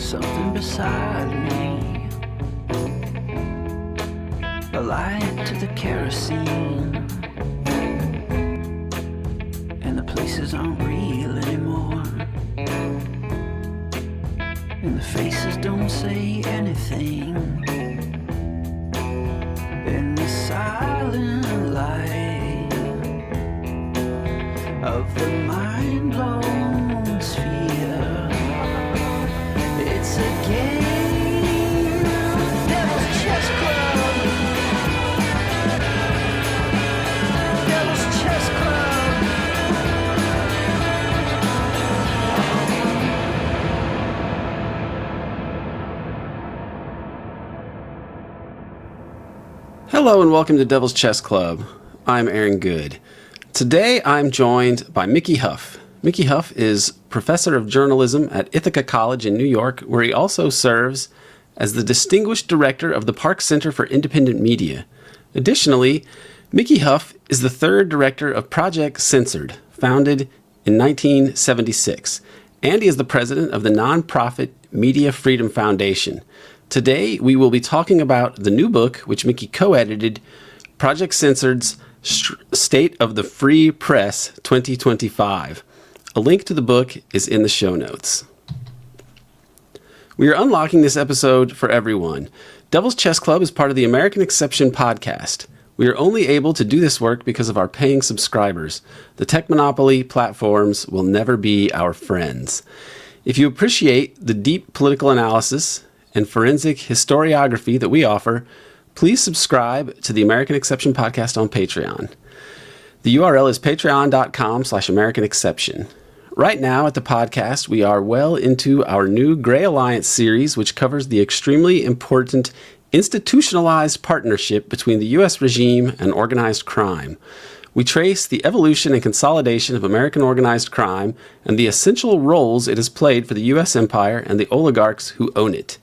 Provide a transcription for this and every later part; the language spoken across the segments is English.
something beside me, a light to the kerosene, and the places aren't real anymore, and the faces don't say anything, in the silent light of the mind-blown sphere. It's a game, Devil's Chess Club. Devil's Chess Club. Hello and welcome to Devil's Chess Club. I'm Aaron Good. Today I'm joined by Mickey Huff. Mickey Huff is professor of journalism at Ithaca College in New York, where he also serves as the distinguished director of the Park Center for Independent Media. Additionally, Mickey Huff is the third director of Project Censored, founded in 1976, and he is the president of the nonprofit Media Freedom Foundation. Today, we will be talking about the new book, which Mickey co-edited, Project Censored's State of the Free Press 2025. A link to the book is in the show notes. We are unlocking this episode for everyone. Devil's Chess Club is part of the American Exception podcast. We are only able to do this work because of our paying subscribers. The tech monopoly platforms will never be our friends. If you appreciate the deep political analysis and forensic historiography that we offer, please subscribe to the American Exception podcast on Patreon. The URL is patreon.com/AmericanException. Right now at the podcast, we are well into our new Gray Alliance series, which covers the extremely important institutionalized partnership between the U.S. regime and organized crime. We trace the evolution and consolidation of American organized crime and the essential roles it has played for the U.S. empire and the oligarchs who own it.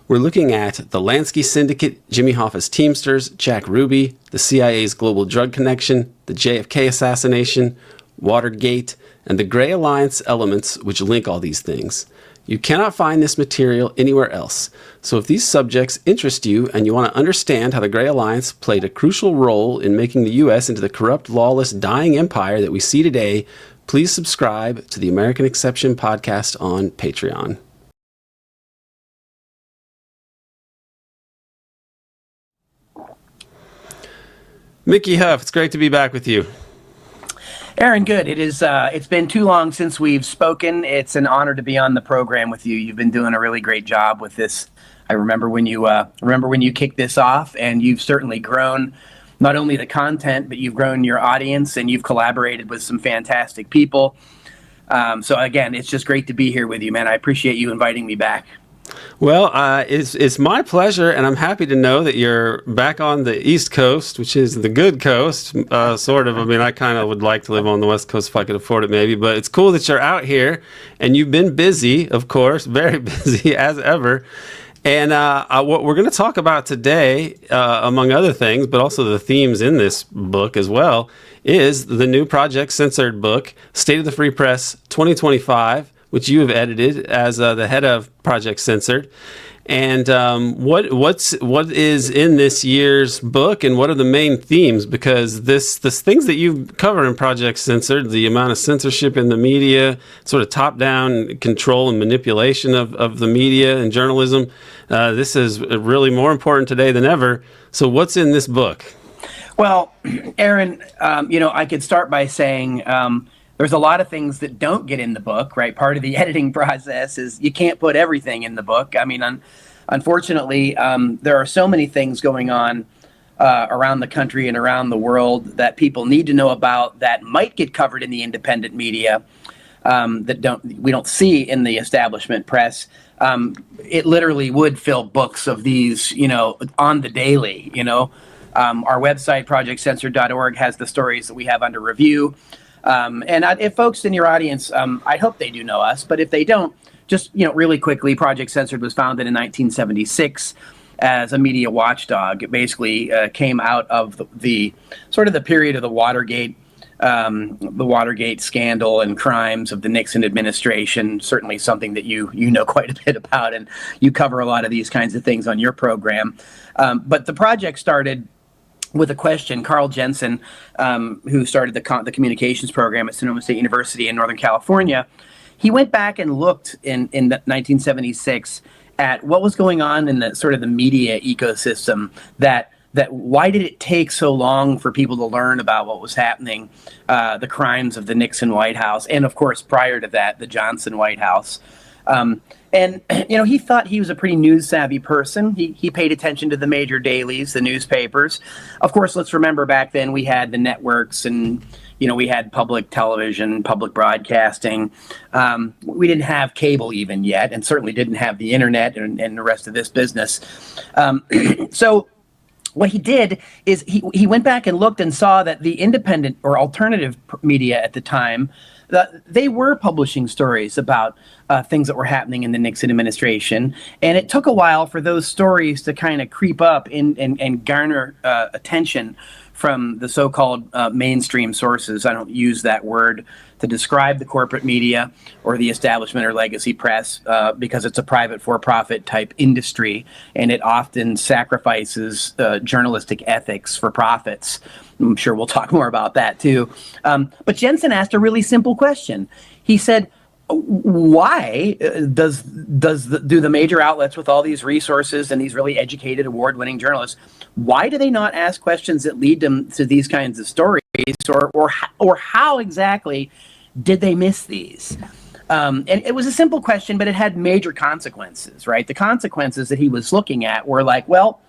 We're looking at the Lansky Syndicate, Jimmy Hoffa's Teamsters, Jack Ruby, the CIA's global drug connection, the JFK assassination, Watergate, and the Gray Alliance elements which link all these things. You cannot find this material anywhere else. So if these subjects interest you and you want to understand how the Gray Alliance played a crucial role in making the U.S. into the corrupt, lawless, dying empire that we see today, please subscribe to the American Exception podcast on Patreon. Mickey Huff, it's great to be back with you. Aaron, good. It's been too long since we've spoken. It's an honor to be on the program with you. You've been doing a really great job with this. I remember when you kicked this off, and you've certainly grown not only the content, but you've grown your audience, and you've collaborated with some fantastic people. So again, it's just great to be here with you, man. I appreciate you inviting me back. Well, it's my pleasure, and I'm happy to know that you're back on the East Coast, which is the good coast, sort of. I mean, I kind of would like to live on the West Coast if I could afford it, maybe. But it's cool that you're out here, and you've been busy, of course, very busy as ever. And what we're going to talk about today, among other things, but also the themes in this book as well, is the new Project Censored book, State of the Free Press 2025, which you have edited as the head of Project Censored. And what is in this year's book, and what are the main themes? Because this things that you cover in Project Censored, the amount of censorship in the media, sort of top-down control and manipulation of the media and journalism, this is really more important today than ever. So what's in this book? Well, Aaron, I could start by saying there's a lot of things that don't get in the book, right? Part of the editing process is you can't put everything in the book. I mean, unfortunately, there are so many things going on around the country and around the world that people need to know about that might get covered in the independent media that we don't see in the establishment press. It literally would fill books of these, on the daily. Our website, projectcensored.org, has the stories that we have under review. If folks in your audience, I hope they do know us, but if they don't, just, really quickly, Project Censored was founded in 1976 as a media watchdog. It basically came out of the sort of the period of the Watergate the Watergate scandal and crimes of the Nixon administration, certainly something that you know quite a bit about, and you cover a lot of these kinds of things on your program. But the project started with a question. Carl Jensen, who started the communications program at Sonoma State University in Northern California, he went back and looked in 1976 at what was going on in the sort of the media ecosystem, that why did it take so long for people to learn about what was happening, the crimes of the Nixon White House, and of course, prior to that, the Johnson White House. And he thought he was a pretty news-savvy person. He paid attention to the major dailies, the newspapers. Of course, let's remember back then we had the networks, and we had public television, public broadcasting. We didn't have cable even yet, and certainly didn't have the internet and the rest of this business. So what he did is he went back and looked and saw that the independent or alternative media at the time, they were publishing stories about things that were happening in the Nixon administration. And it took a while for those stories to kind of creep up and garner attention from the so-called mainstream sources. I don't use that word to describe the corporate media or the establishment or legacy press because it's a private for-profit type industry, and it often sacrifices journalistic ethics for profits. I'm sure we'll talk more about that too. But Jensen asked a really simple question. He said, why do the major outlets with all these resources and these really educated, award-winning journalists, why do they not ask questions that lead them to these kinds of stories, or how exactly did they miss these? And it was a simple question, but it had major consequences, right? The consequences that he was looking at were like, well,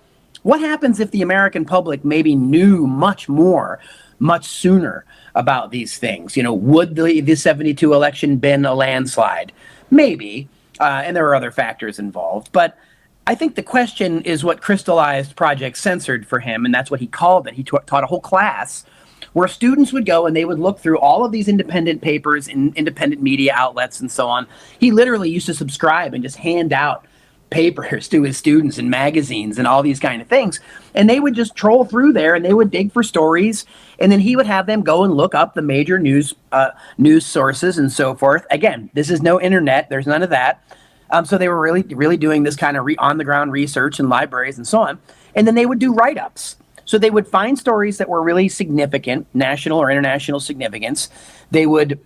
what happens if the American public maybe knew much more, much sooner about these things? Would the 72 election been a landslide? Maybe, and there are other factors involved. But I think the question is what crystallized Project Censored for him, and that's what he called it. He taught a whole class where students would go and they would look through all of these independent papers and independent media outlets and so on. He literally used to subscribe and just hand out papers to his students and magazines and all these kind of things. And they would just troll through there and they would dig for stories. And then he would have them go and look up the major news sources and so forth. Again, this is no internet. There's none of that. So they were really doing this kind of on-the-ground research in libraries and so on. And then they would do write-ups. So they would find stories that were really significant, national or international significance. They would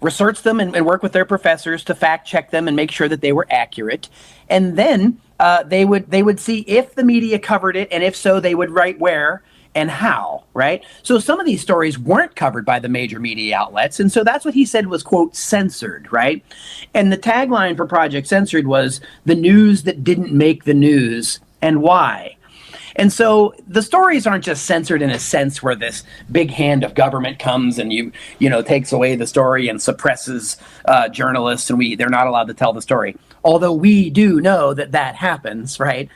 research them and work with their professors to fact check them and make sure that they were accurate. And then they would see if the media covered it, and if so, they would write where and how, right? So some of these stories weren't covered by the major media outlets, and so that's what he said was, quote, censored, right? And the tagline for Project Censored was, the news that didn't make the news, and why? And so the stories aren't just censored in a sense where this big hand of government comes and takes away the story and suppresses journalists, and they're not allowed to tell the story. Although we do know that happens, right?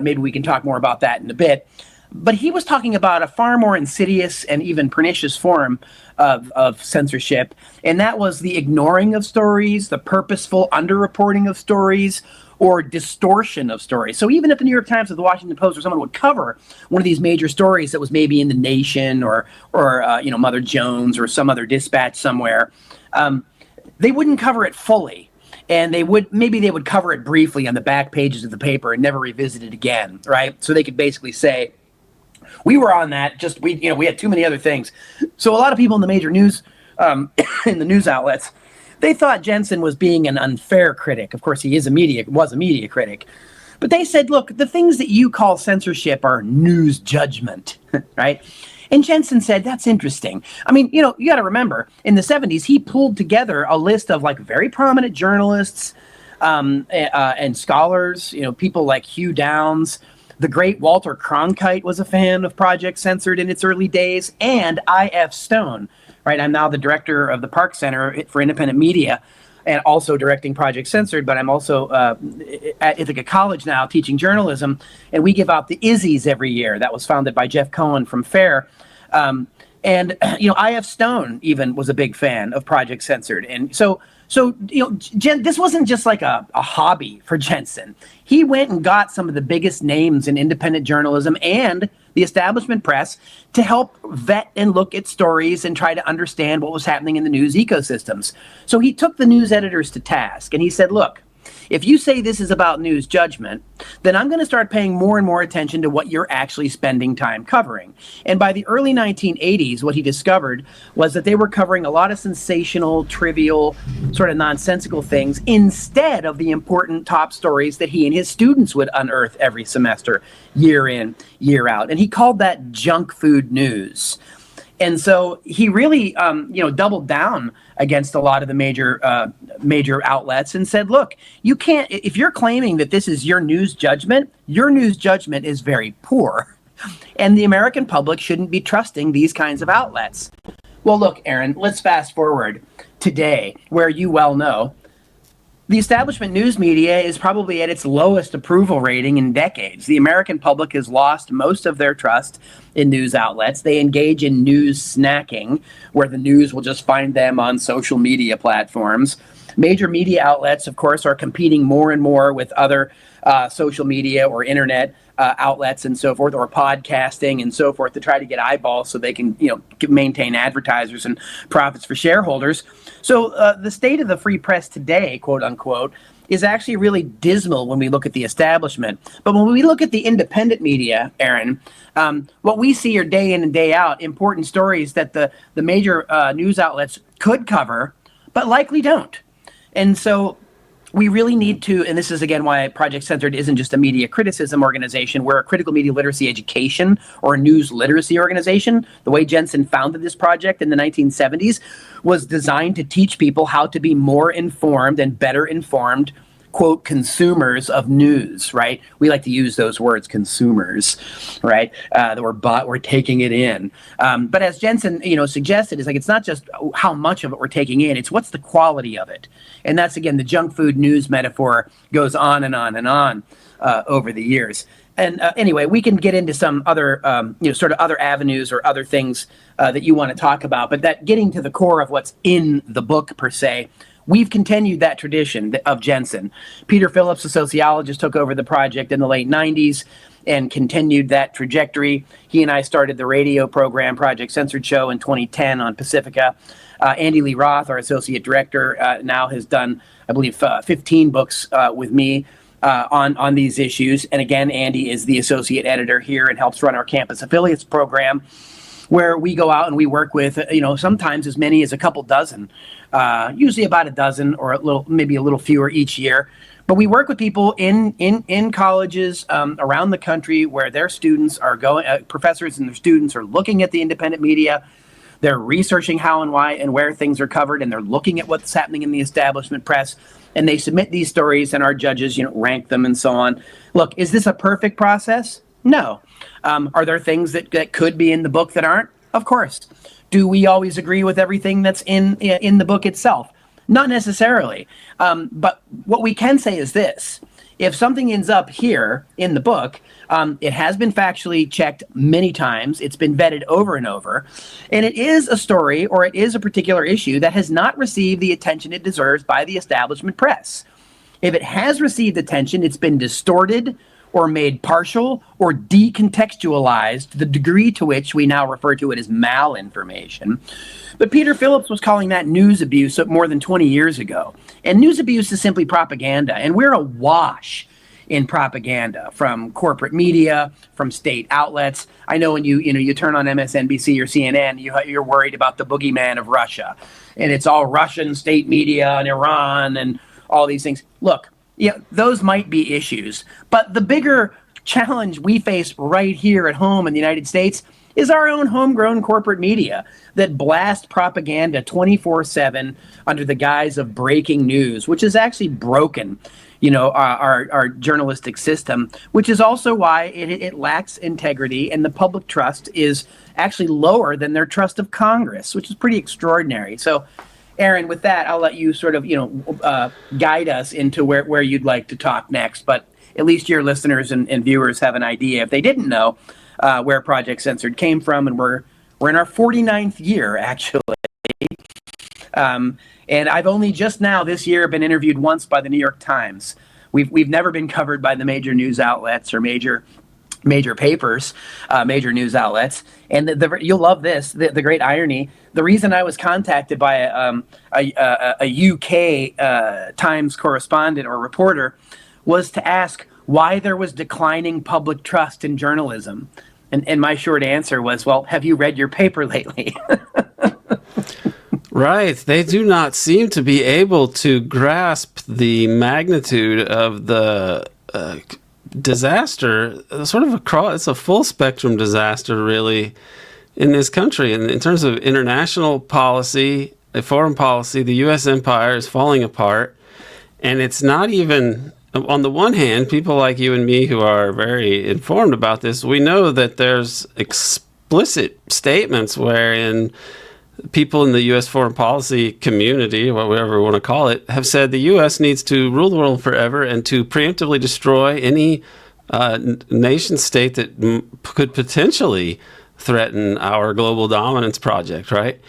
Maybe we can talk more about that in a bit. But he was talking about a far more insidious and even pernicious form of censorship, and that was the ignoring of stories, the purposeful underreporting of stories, or distortion of stories. So even if the New York Times or the Washington Post or someone would cover one of these major stories that was maybe in The Nation or Mother Jones or some other dispatch somewhere, they wouldn't cover it fully. And they would cover it briefly on the back pages of the paper and never revisit it again, right? So they could basically say, we were on that, we had too many other things. So a lot of people in the major news, in the news outlets, they thought Jensen was being an unfair critic. Of course, he was a media critic. But they said, look, the things that you call censorship are news judgment, right? And Jensen said, that's interesting. I mean, you got to remember, in the 70s, he pulled together a list of very prominent journalists and scholars, people like Hugh Downs. The great Walter Cronkite was a fan of Project Censored in its early days, and I.F. Stone. Right, I'm now the director of the Park Center for Independent Media and also directing Project Censored, but I'm also at Ithaca College now teaching journalism, and we give out the Izzies every year. That was founded by Jeff Cohen from FAIR. And I.F. Stone even was a big fan of Project Censored. And so this wasn't just like a hobby for Jensen. He went and got some of the biggest names in independent journalism and the establishment press to help vet and look at stories and try to understand what was happening in the news ecosystems. So he took the news editors to task and he said, look, if you say this is about news judgment, then I'm going to start paying more and more attention to what you're actually spending time covering. And by the early 1980s, what he discovered was that they were covering a lot of sensational, trivial, sort of nonsensical things instead of the important top stories that he and his students would unearth every semester, year in, year out. And he called that junk food news. And so he really, doubled down against a lot of the major outlets and said, look, you can't, if you're claiming that this is your news judgment is very poor. And the American public shouldn't be trusting these kinds of outlets. Well, look, Aaron, let's fast forward today, where you well know the establishment news media is probably at its lowest approval rating in decades. The American public has lost most of their trust in news outlets. They engage in news snacking, where the news will just find them on social media platforms. Major media outlets, of course, are competing more and more with other social media or internet outlets and so forth, or podcasting and so forth, to try to get eyeballs so they can, maintain advertisers and profits for shareholders. So the state of the free press today, quote unquote, is actually really dismal when we look at the establishment. But when we look at the independent media, Aaron, what we see are day in and day out important stories that the major news outlets could cover, but likely don't. And so we really need to, and this is again why Project Censored isn't just a media criticism organization. We're a critical media literacy education or a news literacy organization. The way Jensen founded this project in the 1970s was designed to teach people how to be more informed and better informed, quote, consumers of news, right? We like to use those words, consumers, right? That we're taking it in. But as Jensen, suggested, is like, it's not just how much of it we're taking in, it's what's the quality of it. And that's, again, the junk food news metaphor goes on and on and on over the years. And anyway, we can get into some other, sort of other avenues or other things that you want to talk about, but that getting to the core of what's in the book per se, we've continued that tradition of Jensen. Peter Phillips, a sociologist, took over the project in the late 90s and continued that trajectory. He and I started the radio program Project Censored Show in 2010 on Pacifica. Andy Lee Roth, our associate director, now has done, I believe, 15 books with me on these issues. And again, Andy is the associate editor here and helps run our campus affiliates program, where we go out and we work with, sometimes as many as a couple dozen, usually about a dozen or maybe a little fewer each year. But we work with people in colleges around the country where their students are going, professors and their students are looking at the independent media. They're researching how and why and where things are covered, and they're looking at what's happening in the establishment press. And they submit these stories, and our judges, rank them and so on. Look, is this a perfect process? No. Are there things that could be in the book that aren't? Of course. Do we always agree with everything that's in the book itself? Not necessarily. But what we can say is this. If something ends up here in the book, it has been factually checked many times. It's been vetted over and over. And it is a story or it is a particular issue that has not received the attention it deserves by the establishment press. If it has received attention, it's been distorted or made partial or decontextualized to the degree to which we now refer to it as malinformation. But Peter Phillips was calling that news abuse more than 20 years ago. And news abuse is simply propaganda, and we're awash in propaganda from corporate media, from state outlets. I know when you turn on MSNBC or CNN, you're worried about the boogeyman of Russia, and it's all Russian state media and Iran and all these things. Look, those might be issues, but the bigger challenge we face right here at home in the United States is our own homegrown corporate media that blast propaganda 24/7 under the guise of breaking news, which is actually broken, our journalistic system, which is also why it lacks integrity, and the public trust is actually lower than their trust of Congress, which is pretty extraordinary. So, Aaron, with that, I'll let you sort of, guide us into where you'd like to talk next. But at least your listeners and viewers have an idea, if they didn't know, where Project Censored came from and where We're in our 49th year, actually. And I've only just now this year been interviewed once by the New York Times. We've never been covered by the major news outlets or major papers, major news outlets. And you'll love this, the great irony. The reason I was contacted by a UK Times correspondent or reporter was to ask why there was declining public trust in journalism. And my short answer was, well, have you read your paper lately? Right. They do not seem to be able to grasp the magnitude of the disaster, sort of it's a full spectrum disaster, really, in this country. And in terms of international policy, foreign policy, the U.S. empire is falling apart. And it's not even, on the one hand, people like you and me who are very informed about this, we know that there's explicit statements wherein people in the U.S. foreign policy community, whatever we want to call it, have said the U.S. needs to rule the world forever and to preemptively destroy any nation state that could potentially threaten our global dominance project, right?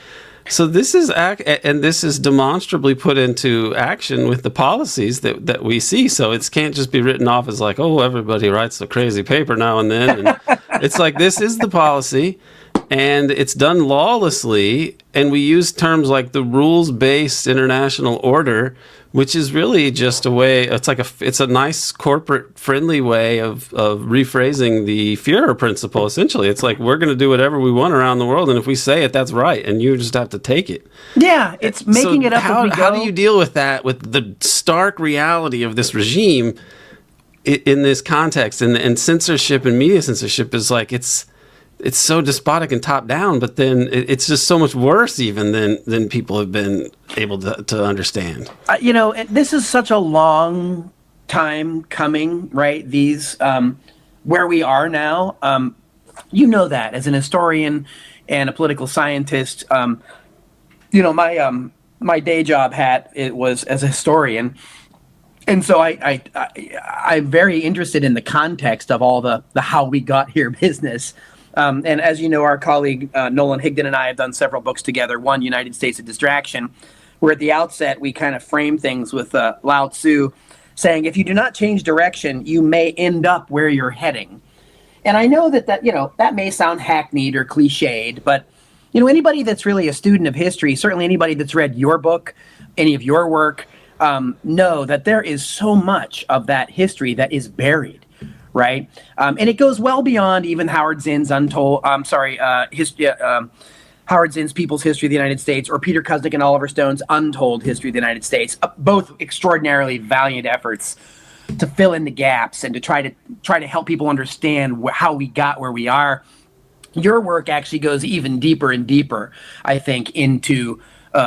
So this is demonstrably put into action with the policies that we see. So it can't just be written off as like, oh, everybody writes a crazy paper now and then. And it's like, this is the policy. And it's done lawlessly, and we use terms like the rules-based international order, which is really just a way. It's a nice corporate-friendly way of rephrasing the Führer principle. Essentially, it's like we're going to do whatever we want around the world, and if we say it, that's right, and you just have to take it. Yeah, it's making it up as we go. How do you deal with that? With the stark reality of this regime in this context, and censorship and media censorship is like it's so despotic and top down, but then it's just so much worse even than people have been able to understand. This is such a long time coming, right? These where we are now. That as an historian and a political scientist, my day job hat, it was as a historian. And so I'm very interested in the context of all the how we got here business. And as you know, our colleague Nolan Higdon and I have done several books together. One, United States of Distraction, where at the outset we kind of frame things with Lao Tzu saying, if you do not change direction, you may end up where you're heading. And I know that may sound hackneyed or cliched, but anybody that's really a student of history, certainly anybody that's read your book, any of your work, know that there is so much of that history that is buried. Right, and it goes well beyond even Howard Zinn's Howard Zinn's People's History of the United States, or Peter Kuznick and Oliver Stone's Untold History of the United States. Both extraordinarily valiant efforts to fill in the gaps and to try to help people understand how we got where we are. Your work actually goes even deeper and deeper, I think, into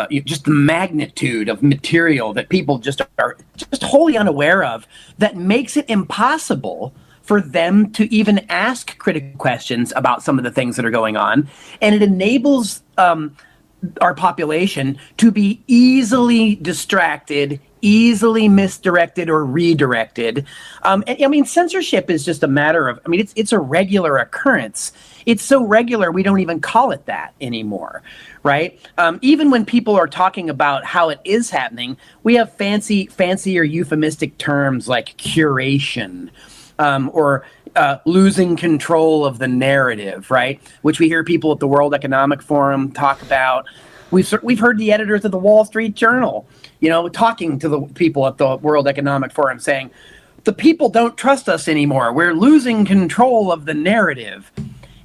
just the magnitude of material that people just are just wholly unaware of, that makes it impossible for them to even ask critical questions about some of the things that are going on. And it enables our population to be easily distracted, easily misdirected or redirected. Censorship is just a matter of, it's a regular occurrence. It's so regular, we don't even call it that anymore, right? Even when people are talking about how it is happening, we have fancy or euphemistic terms like curation, or losing control of the narrative, right? Which we hear people at the World Economic Forum talk about. We've heard the editors of the Wall Street Journal, talking to the people at the World Economic Forum saying, the people don't trust us anymore. We're losing control of the narrative.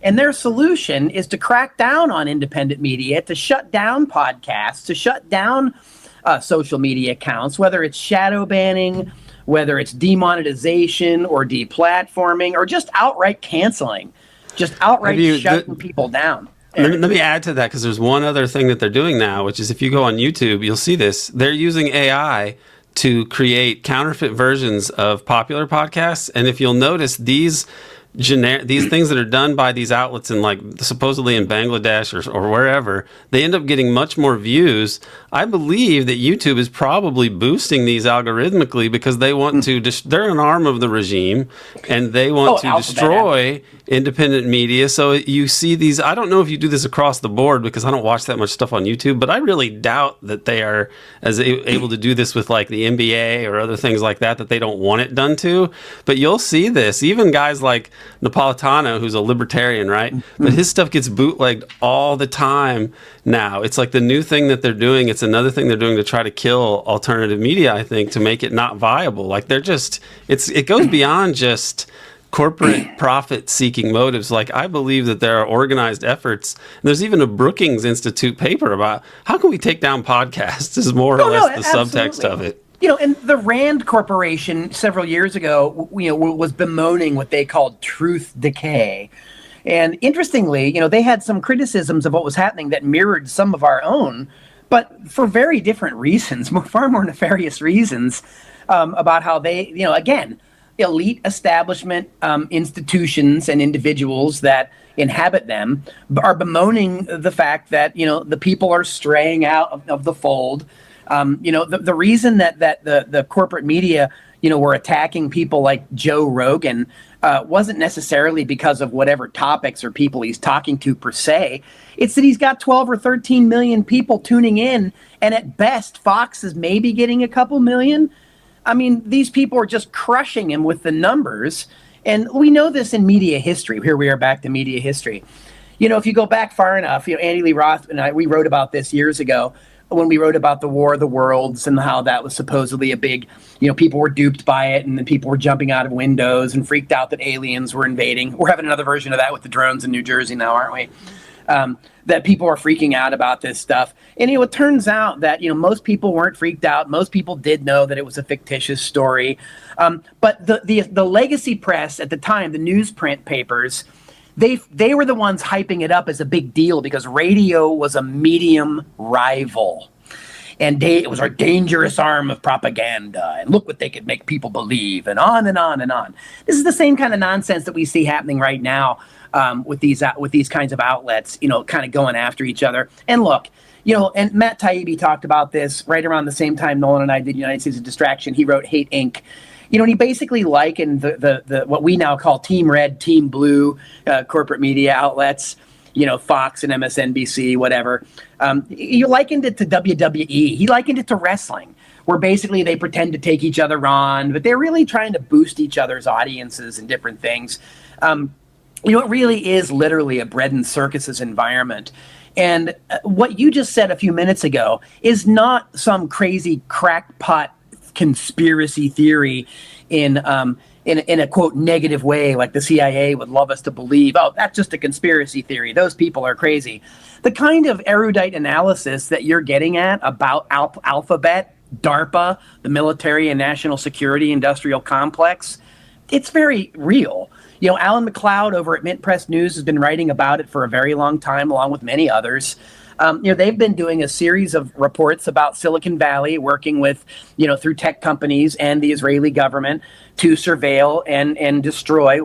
And their solution is to crack down on independent media, to shut down podcasts, to shut down social media accounts, whether it's shadow banning, whether it's demonetization or deplatforming, or just outright canceling, just outright shutting people down. Let me add to that, because there's one other thing that they're doing now, which is if you go on YouTube, you'll see this. They're using AI to create counterfeit versions of popular podcasts. And if you'll notice, these these things that are done by these outlets in like supposedly in Bangladesh or wherever, they end up getting much more views. I believe that YouTube is probably boosting these algorithmically because they want to, they're an arm of the regime and they want to destroy independent media. So you see these, I don't know if you do this across the board because I don't watch that much stuff on YouTube, but I really doubt that they are able to do this with like the NBA or other things like that they don't want it done to. But you'll see this, even guys like Napolitano, who's a libertarian, right? But his stuff gets bootlegged all the time now. It's like the new thing that they're doing. It's another thing they're doing to try to kill alternative media, I think, to make it not viable. Like they're just, it goes beyond just corporate profit-seeking motives. Like I believe that there are organized efforts. And there's even a Brookings Institute paper about how can we take down podcasts is more or less the subtext of it. And the Rand Corporation several years ago, was bemoaning what they called truth decay. And interestingly, they had some criticisms of what was happening that mirrored some of our own, but for very different reasons, far more nefarious reasons, about how they, again, elite establishment institutions and individuals that inhabit them are bemoaning the fact that, the people are straying out of the fold. The reason that the corporate media, were attacking people like Joe Rogan wasn't necessarily because of whatever topics or people he's talking to per se. It's that he's got 12 or 13 million people tuning in, and at best, Fox is maybe getting a couple million. I mean, these people are just crushing him with the numbers. And we know this in media history. Here we are back to media history. If you go back far enough, Andy Lee Roth and I, we wrote about this years ago when we wrote about the War of the Worlds and how that was supposedly a big, people were duped by it and then people were jumping out of windows and freaked out that aliens were invading. We're having another version of that with the drones in New Jersey now, aren't we? That people are freaking out about this stuff. And, it turns out that, most people weren't freaked out. Most people did know that it was a fictitious story. But the legacy press at the time, the newsprint papers, they were the ones hyping it up as a big deal because radio was a medium rival. And it was our dangerous arm of propaganda. And look what they could make people believe, and on and on and on. This is the same kind of nonsense that we see happening right now with these kinds of outlets, kind of going after each other. And look, and Matt Taibbi talked about this right around the same time Nolan and I did United States of Distraction. He wrote Hate Inc. And he basically likened the what we now call Team Red, Team Blue corporate media outlets, Fox and MSNBC, whatever. You likened it to WWE. He likened it to wrestling, where basically they pretend to take each other on, but they're really trying to boost each other's audiences and different things. It really is literally a bread and circuses environment. And what you just said a few minutes ago is not some crazy crackpot conspiracy theory in a quote negative way, like the CIA would love us to believe. Oh, that's just a conspiracy theory. Those people are crazy. The kind of erudite analysis that you're getting at about Alphabet, DARPA, the military and national security industrial complex, it's very real. Alan McLeod over at Mint Press News has been writing about it for a very long time, along with many others. They've been doing a series of reports about Silicon Valley working with, through tech companies and the Israeli government to surveil and destroy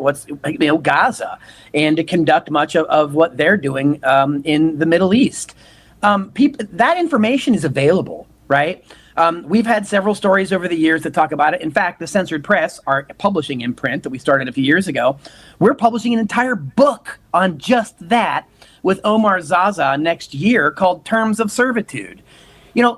Gaza and to conduct much of what they're doing in the Middle East. That information is available, right? We've had several stories over the years that talk about it. In fact, the Censored Press, our publishing imprint that we started a few years ago, we're publishing an entire book on just that with Omar Zaza next year called Terms of Servitude.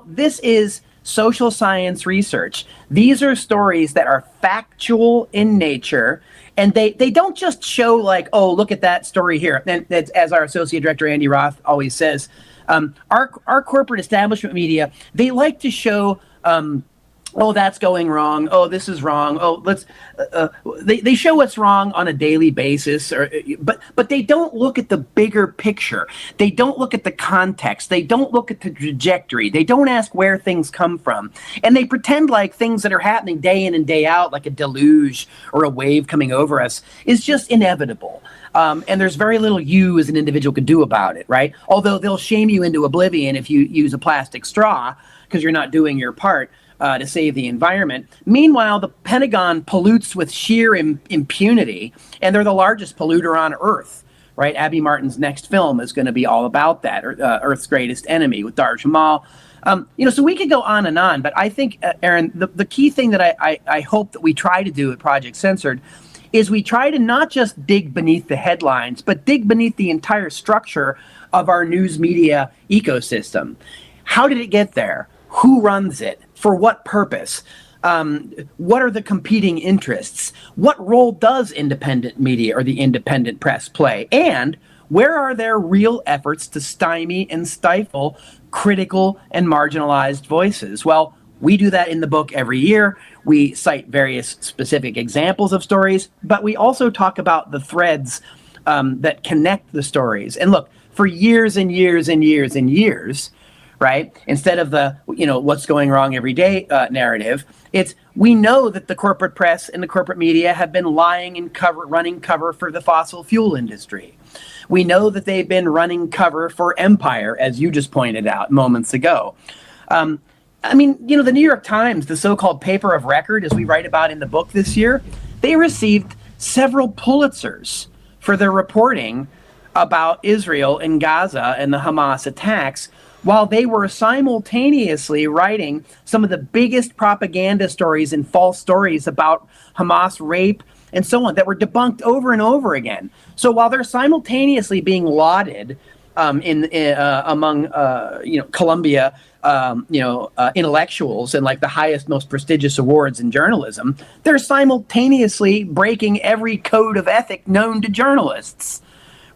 This is social science research. These are stories that are factual in nature, and they don't just show like, oh, look at that story here. And as our associate director, Andy Roth, always says, our corporate establishment media, they like to show, oh, that's going wrong. Oh, this is wrong. Oh, they show what's wrong on a daily basis, but they don't look at the bigger picture. They don't look at the context. They don't look at the trajectory. They don't ask where things come from. And they pretend like things that are happening day in and day out, like a deluge or a wave coming over us, is just inevitable. And there's very little you as an individual can do about it, right? Although they'll shame you into oblivion if you use a plastic straw because you're not doing your part. to save the environment. Meanwhile, the Pentagon pollutes with sheer impunity, and they're the largest polluter on Earth. Right? Abby Martin's next film is going to be all about that, Earth's Greatest Enemy with Dar Jamal. So we could go on and on, but I think, Aaron, the key thing that I hope that we try to do at Project Censored is we try to not just dig beneath the headlines, but dig beneath the entire structure of our news media ecosystem. How did it get there? Who runs it? For what purpose? What are the competing interests? What role does independent media or the independent press play? And where are there real efforts to stymie and stifle critical and marginalized voices? Well, we do that in the book every year. We cite various specific examples of stories, but we also talk about the threads that connect the stories. And look, for years and years and years and years, right? Instead of the, what's going wrong every day narrative, it's we know that the corporate press and the corporate media have been lying and running cover for the fossil fuel industry. We know that they've been running cover for empire, as you just pointed out moments ago. The New York Times, the so-called paper of record, as we write about in the book this year, they received several Pulitzers for their reporting about Israel and Gaza and the Hamas attacks, while they were simultaneously writing some of the biggest propaganda stories and false stories about Hamas rape and so on that were debunked over and over again. So while they're simultaneously being lauded among Columbia intellectuals and like the highest, most prestigious awards in journalism, they're simultaneously breaking every code of ethic known to journalists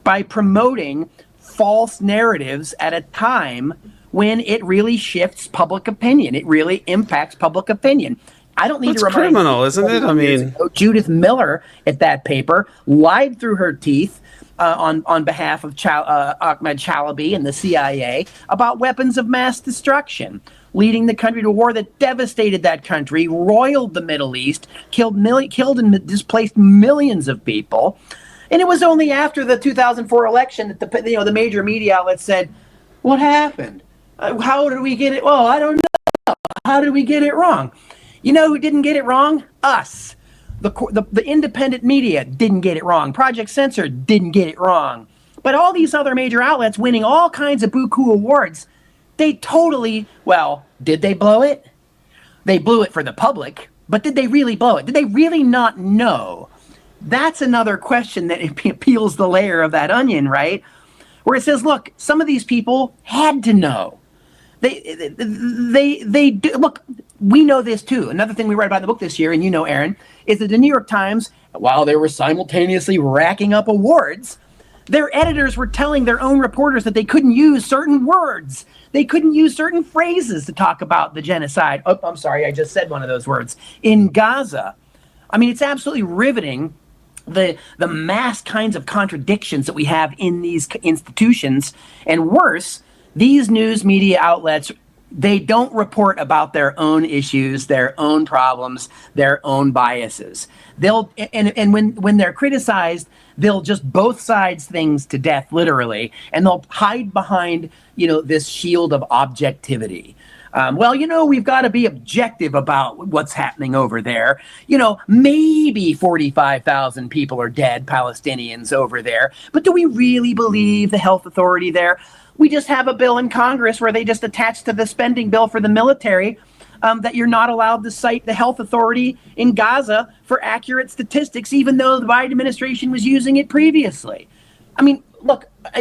by promoting false narratives at a time when it really shifts public opinion. It really impacts public opinion. I don't need to remind criminal, isn't it? Judith Miller at that paper lied through her teeth on behalf of Ahmed Chalabi and the CIA about weapons of mass destruction, leading the country to a war that devastated that country, roiled the Middle East, killed and displaced millions of people. And it was only after the 2004 election that the major media outlets said, "What happened? How did we get it? Well, I don't know. How did we get it wrong?" You know who didn't get it wrong? Us. The independent media didn't get it wrong. Project Censored didn't get it wrong. But all these other major outlets winning all kinds of buku awards, they totally, did they blow it? They blew it for the public, but did they really blow it? Did they really not know? That's another question that peels the layer of that onion, right? Where it says, look, some of these people had to know. They do. Look, we know this too. Another thing we write about in the book this year, and Aaron, is that the New York Times, while they were simultaneously racking up awards, their editors were telling their own reporters that they couldn't use certain words. They couldn't use certain phrases to talk about the genocide. Oh, I'm sorry, I just said one of those words. In Gaza. It's absolutely riveting the mass kinds of contradictions that we have in these institutions. And worse, these news media outlets, they don't report about their own issues, their own problems, their own biases. And when they're criticized, they'll just both sides things to death, literally, and they'll hide behind, this shield of objectivity. We've got to be objective about what's happening over there. Maybe 45,000 people are dead, Palestinians over there. But do we really believe the health authority there? We just have a bill in Congress where they just attach to the spending bill for the military that you're not allowed to cite the health authority in Gaza for accurate statistics, even though the Biden administration was using it previously. Look, I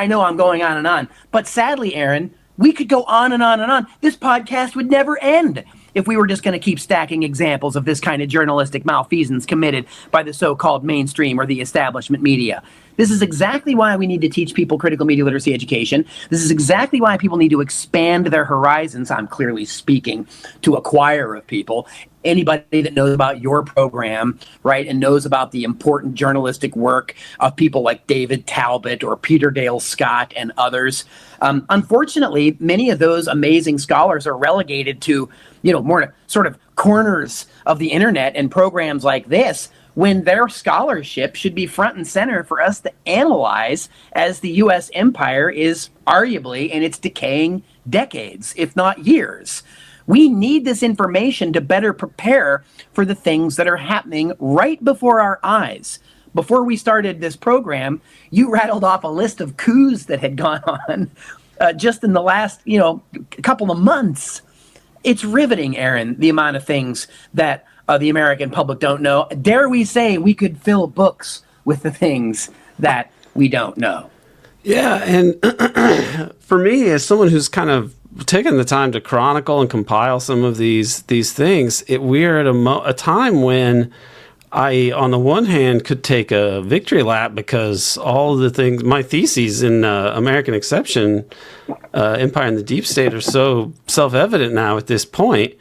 know I'm going on and on, but sadly, Aaron, we could go on and on and on. This podcast would never end if we were just going to keep stacking examples of this kind of journalistic malfeasance committed by the so-called mainstream or the establishment media. This is exactly why we need to teach people critical media literacy education. This is exactly why people need to expand their horizons. I'm clearly speaking to a choir of people. Anybody that knows about your program, right, and knows about the important journalistic work of people like David Talbot or Peter Dale Scott and others. Unfortunately, many of those amazing scholars are relegated to, more sort of corners of the internet and programs like this, when their scholarship should be front and center for us to analyze as the U.S. empire is arguably in its decaying decades, if not years. We need this information to better prepare for the things that are happening right before our eyes. Before we started this program, you rattled off a list of coups that had gone on just in the last, couple of months. It's riveting, Aaron, the amount of things that the American public don't know. Dare we say we could fill books with the things that we don't know? Yeah, and for me, as someone who's kind of taken the time to chronicle and compile some of these things, we're at a time when I, on the one hand, could take a victory lap because all of the things, my theses in American Exception, Empire and the Deep State, are so self-evident now at this point.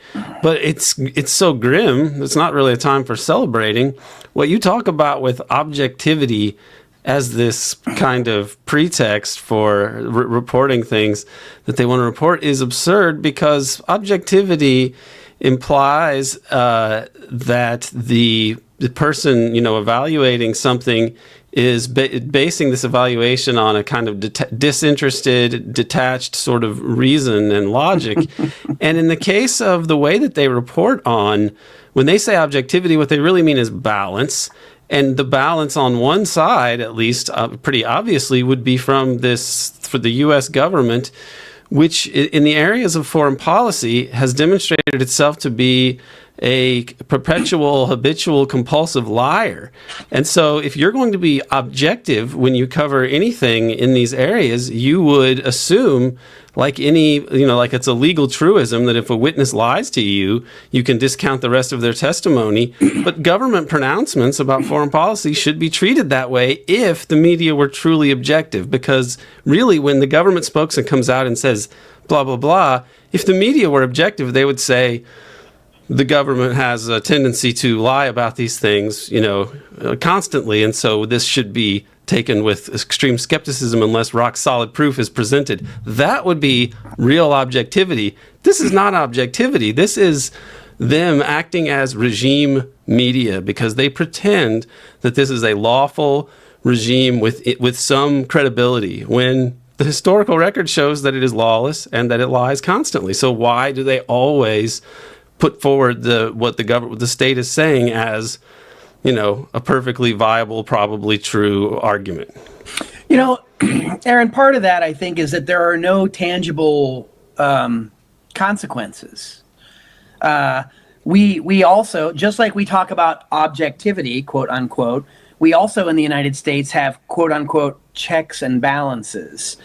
But it's so grim. It's not really a time for celebrating. What you talk about with objectivity as this kind of pretext for reporting things that they want to report is absurd, because objectivity implies that the person, evaluating something is basing this evaluation on a kind of disinterested, detached sort of reason and logic. And in the case of the way that they report on, when they say objectivity, what they really mean is balance. And the balance on one side, at least pretty obviously, would be for the U.S. government, which in the areas of foreign policy has demonstrated itself to be a perpetual, habitual, compulsive liar. And so if you're going to be objective when you cover anything in these areas, you would assume, like like it's a legal truism, that if a witness lies to you, you can discount the rest of their testimony. But government pronouncements about foreign policy should be treated that way if the media were truly objective. Because really, when the government spokesman comes out and says blah, blah, blah, if the media were objective, they would say, the government has a tendency to lie about these things, constantly, and so this should be taken with extreme skepticism unless rock-solid proof is presented. That would be real objectivity. This is not objectivity. This is them acting as regime media because they pretend that this is a lawful regime with some credibility, when the historical record shows that it is lawless and that it lies constantly. So why do they always put forward what the state is saying as, a perfectly viable, probably true argument? Aaron, part of that, I think, is that there are no tangible consequences. We also, just like we talk about objectivity, quote unquote, we also in the United States have, quote unquote, checks and balances,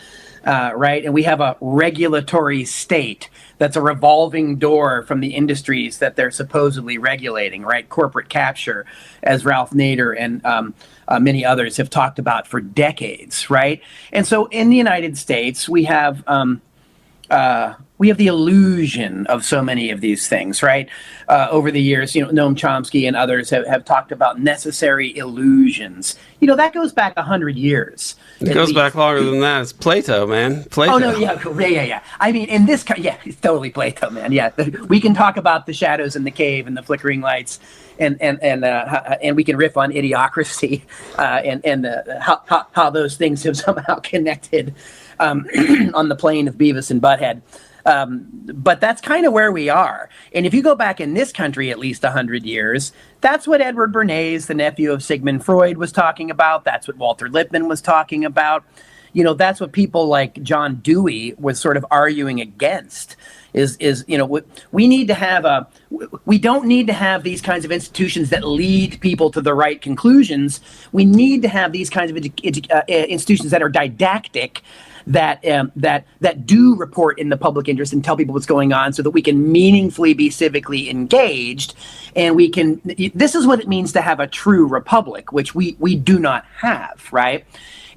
right? And we have a regulatory state that's a revolving door from the industries that they're supposedly regulating, right? Corporate capture, as Ralph Nader and many others have talked about for decades, right? And so in the United States, we have the illusion of so many of these things, right? Over the years, Noam Chomsky and others have talked about necessary illusions. That goes back 100 years. It goes back longer than that. It's Plato, man. Plato. Oh, no, yeah. I mean, in this, it's totally Plato, man. Yeah, we can talk about the shadows in the cave and the flickering lights, and we can riff on idiocracy and how those things have somehow connected on the plane of Beavis and Butthead. But that's kind of where we are. And if you go back in this country at least 100 years, that's what Edward Bernays, the nephew of Sigmund Freud, was talking about. That's what Walter Lippmann was talking about. That's what people like John Dewey was sort of arguing against. We need to have we don't need to have these kinds of institutions that lead people to the right conclusions. We need to have these kinds of institutions that are didactic, that do report in the public interest and tell people what's going on, so that we can meaningfully be civically engaged, and this is what it means to have a true republic, which we do not have, right?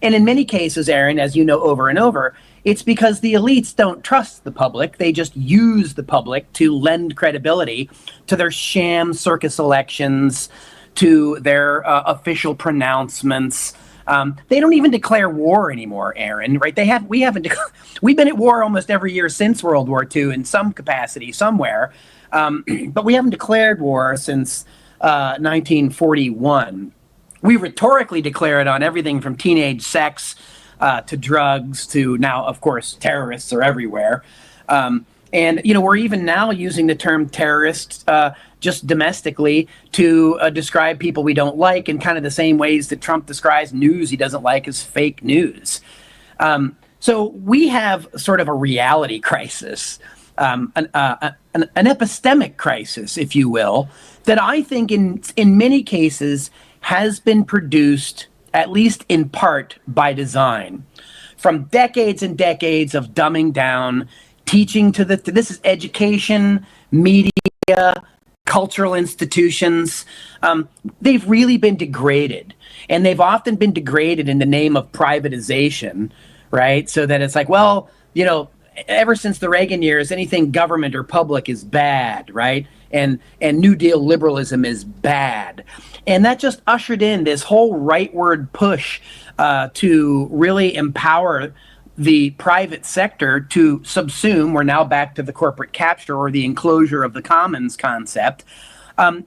And in many cases, Aaron, as you know over and over, it's because the elites don't trust the public. They just use the public to lend credibility to their sham circus elections, to their official pronouncements. They don't even declare war anymore, Aaron, right? We've been at war almost every year since World War II in some capacity somewhere, but we haven't declared war since 1941. We rhetorically declare it on everything from teenage sex to drugs to now, of course, terrorists are everywhere. And, we're even now using the term terrorist just domestically to describe people we don't like in kind of the same ways that Trump describes news he doesn't like as fake news. So we have sort of a reality crisis, an epistemic crisis, if you will, that I think in many cases has been produced, at least in part, by design. From decades and decades of dumbing down, teaching this is education, media, cultural institutions. They've really been degraded. And they've often been degraded in the name of privatization, right? So that it's like, well, ever since the Reagan years, anything government or public is bad, right? And New Deal liberalism is bad. And that just ushered in this whole rightward push to really empower the private sector to subsume, we're now back to the corporate capture or the enclosure of the commons concept,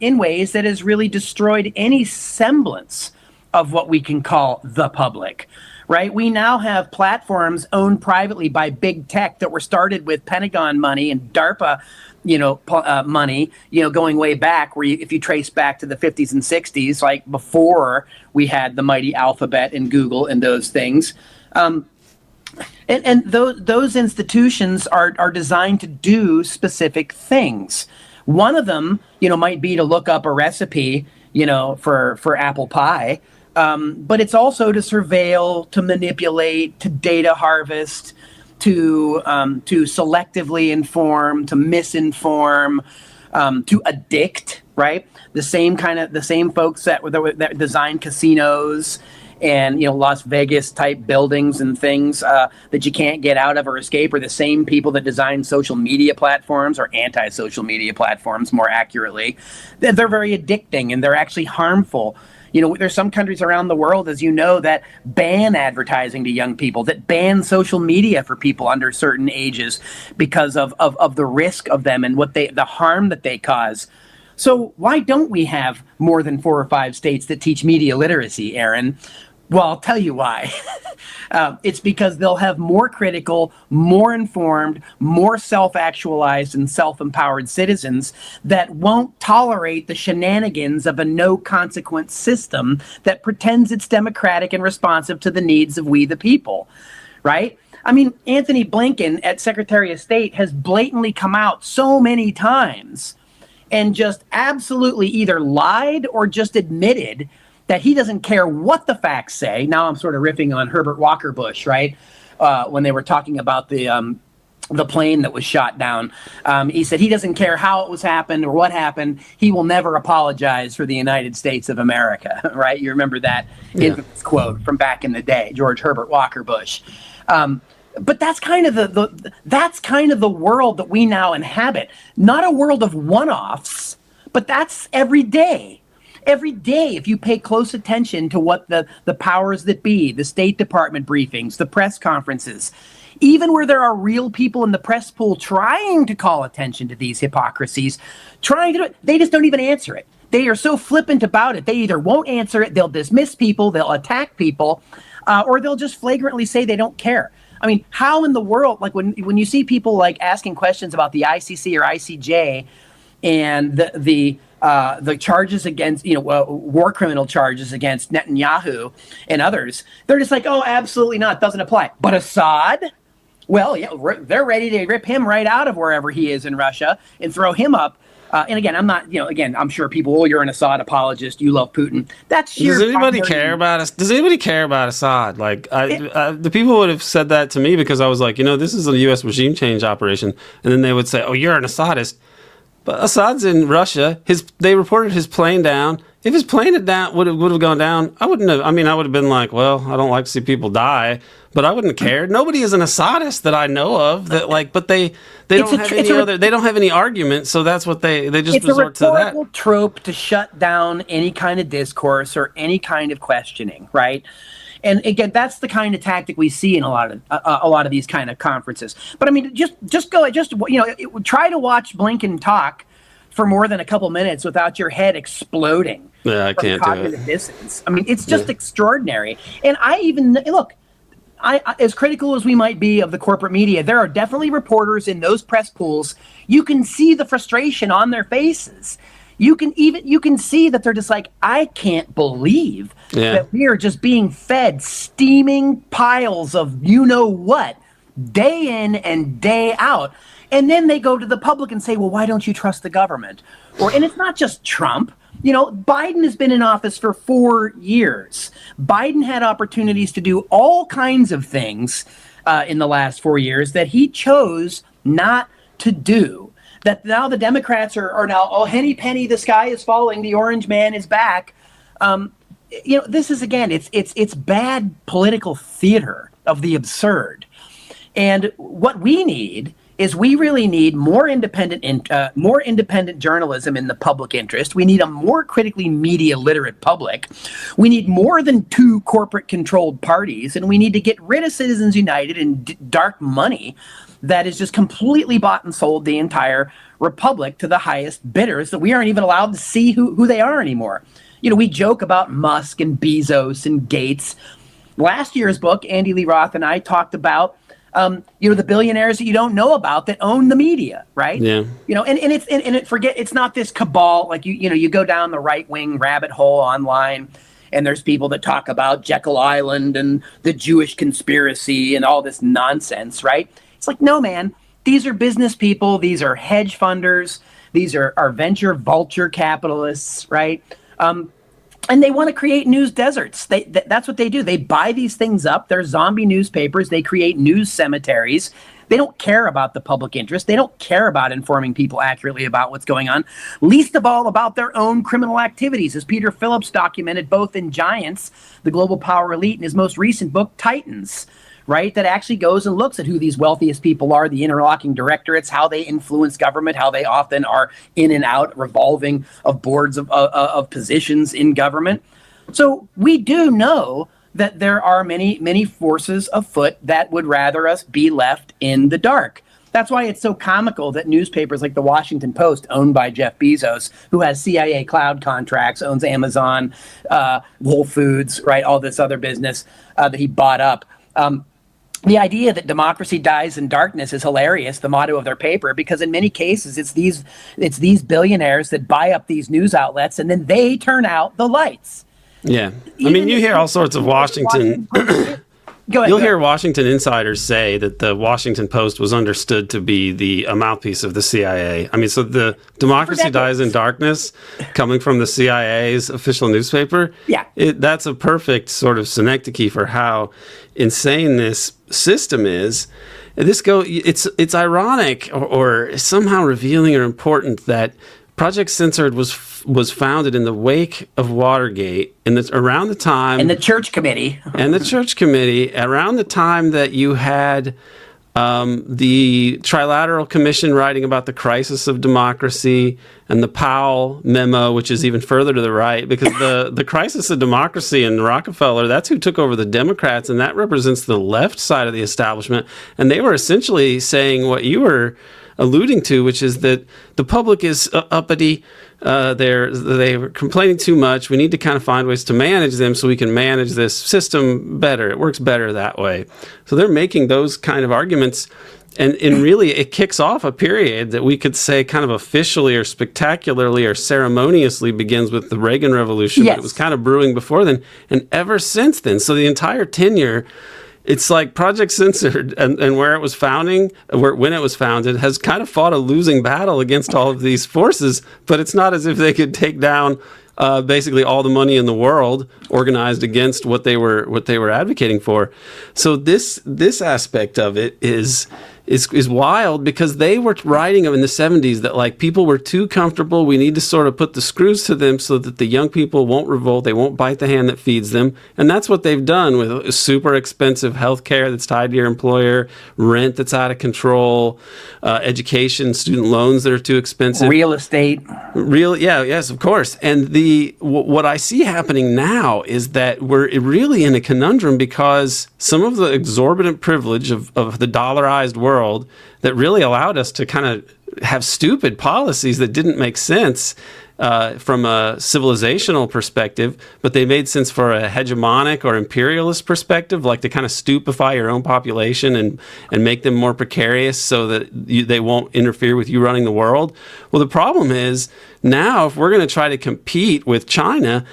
in ways that has really destroyed any semblance of what we can call the public, right? We now have platforms owned privately by big tech that were started with Pentagon money and DARPA, money, going way back, where if you trace back to the 50s and 60s, like before we had the mighty Alphabet and Google and those things. And those institutions are designed to do specific things. One of them, might be to look up a recipe, for apple pie. But it's also to surveil, to manipulate, to data harvest, to selectively inform, to misinform, to addict. Right, the same folks that design casinos and Las Vegas type buildings and things that you can't get out of or escape are the same people that design social media platforms, or anti-social media platforms more accurately. They're very addicting and they're actually harmful. There's some countries around the world, as you know, that ban advertising to young people, that ban social media for people under certain ages because of the risk of them and the harm that they cause. So why don't we have more than 4 or 5 states that teach media literacy, Aaron? Well, I'll tell you why. It's because they'll have more critical, more informed, more self-actualized and self-empowered citizens that won't tolerate the shenanigans of a no-consequence system that pretends it's democratic and responsive to the needs of we the people, right? I mean, Anthony Blinken at Secretary of State has blatantly come out so many times and just absolutely either lied or just admitted that he doesn't care what the facts say. Now I'm sort of riffing on Herbert Walker Bush, right? When they were talking about the plane that was shot down. He said he doesn't care how it was happened or what happened. He will never apologize for the United States of America, right? You remember that infamous quote from back in the day, George Herbert Walker Bush. But that's kind of the world that we now inhabit. Not a world of one-offs, but that's every day. Every day, if you pay close attention to what the powers that be, the State Department briefings, the press conferences, even where there are real people in the press pool trying to call attention to these hypocrisies, trying to do it, they just don't even answer it. They are so flippant about it. They either won't answer it, they'll dismiss people, they'll attack people, or they'll just flagrantly say they don't care. I mean, how in the world, like when you see people like asking questions about the ICC or ICJ and the charges against, war criminal charges against Netanyahu and others, they're just like, oh, absolutely not, doesn't apply. But Assad, well, yeah, they're ready to rip him right out of wherever he is in Russia and throw him up. And again, I'm not, I'm sure people, oh, you're an Assad apologist, you love Putin. That's sheer. Does anybody care about us? Does anybody care about Assad? Like, the people would have said that to me because I was like, this is a U.S. regime change operation, and then they would say, oh, you're an Assadist. But Assad's in Russia. They reported his plane down. If his plane would have gone down, I wouldn't have. I mean, I would have been like, well, I don't like to see people die, but I wouldn't have cared. Nobody is an Assadist that I know of that but they don't have any other. They don't have any argument, so that's what they just resort to that. It's a rhetorical trope to shut down any kind of discourse or any kind of questioning, right? And again, that's the kind of tactic we see in a lot of these kind of conferences. But I mean, just try to watch Blinken talk for more than a couple minutes without your head exploding. Yeah, I can't do it. Cognitive dissonance. I mean, it's just extraordinary. And I as critical as we might be of the corporate media, there are definitely reporters in those press pools. You can see the frustration on their faces. You can see that they're just like, I can't believe that we are just being fed steaming piles of you know what day in and day out. And then they go to the public and say, well, why don't you trust the government? And it's not just Trump. Biden has been in office for 4 years. Biden had opportunities to do all kinds of things in the last 4 years that he chose not to do. That now the Democrats are now, oh, henny penny, the sky is falling, the orange man is back. This is, again, it's bad political theater of the absurd. And what we need is we really need more independent journalism in the public interest. We need a more critically media literate public. We need more than 2 corporate controlled parties, and we need to get rid of Citizens United and dark money that is just completely bought and sold the entire republic to the highest bidders that we aren't even allowed to see who they are anymore. We joke about Musk and Bezos and Gates. Last year's book, Andy Lee Roth and I talked about the billionaires that you don't know about that own the media, right? Yeah. It's not this cabal, like you go down the right wing rabbit hole online, and there's people that talk about Jekyll Island and the Jewish conspiracy and all this nonsense, right? It's like, no, man, these are business people. These are hedge funders. These are venture vulture capitalists, right? And they want to create news deserts. That's what they do. They buy these things up. They're zombie newspapers. They create news cemeteries. They don't care about the public interest. They don't care about informing people accurately about what's going on, least of all about their own criminal activities, as Peter Phillips documented both in Giants, the global power elite, and his most recent book, Titans, right? That actually goes and looks at who these wealthiest people are, the interlocking directorates, how they influence government, how they often are in and out revolving of boards of positions in government. So we do know that there are many, many forces afoot that would rather us be left in the dark. That's why it's so comical that newspapers like the Washington Post, owned by Jeff Bezos, who has CIA cloud contracts, owns Amazon, Whole Foods, right, all this other business that he bought up. The idea that democracy dies in darkness is hilarious, the motto of their paper, because in many cases it's these billionaires that buy up these news outlets and then they turn out the lights. Yeah. I mean, you hear all sorts of Washington... You'll hear Washington insiders say that the Washington Post was understood to be the mouthpiece of the CIA. I mean, so the democracy dies in darkness coming from the CIA's official newspaper. Yeah. That's a perfect sort of synecdoche for how insane this system is. And it's ironic or somehow revealing or important that Project Censored was founded in the wake of Watergate, around the time... And the Church Committee. Around the time that you had the Trilateral Commission writing about the crisis of democracy, and the Powell memo, which is even further to the right, because the crisis of democracy and Rockefeller, that's who took over the Democrats, and that represents the left side of the establishment. And they were essentially saying what you were alluding to, which is that the public is uppity. They were complaining too much. We need to kind of find ways to manage them so we can manage this system better. It works better that way. So they're making those kind of arguments. And really, it kicks off a period that we could say kind of officially or spectacularly or ceremoniously begins with the Reagan Revolution. Yes. It was kind of brewing before then. And ever since then, so the entire tenure, it's like Project Censored and where it was when it was founded, has kind of fought a losing battle against all of these forces, but it's not as if they could take down basically all the money in the world organized against what they were advocating for. So this aspect of it is wild, because they were writing in the 70s that like people were too comfortable. We need to sort of put the screws to them so that the young people won't revolt. They won't bite the hand that feeds them. And that's what they've done with super expensive health care that's tied to your employer, rent that's out of control, education, student loans that are too expensive. Real estate. Yes, of course. And what I see happening now is that we're really in a conundrum, because some of the exorbitant privilege of the dollarized world that really allowed us to kind of have stupid policies that didn't make sense from a civilizational perspective, but they made sense for a hegemonic or imperialist perspective, like to kind of stupefy your own population and make them more precarious so that they won't interfere with you running the world. Well, the problem is now if we're going to try to compete with China,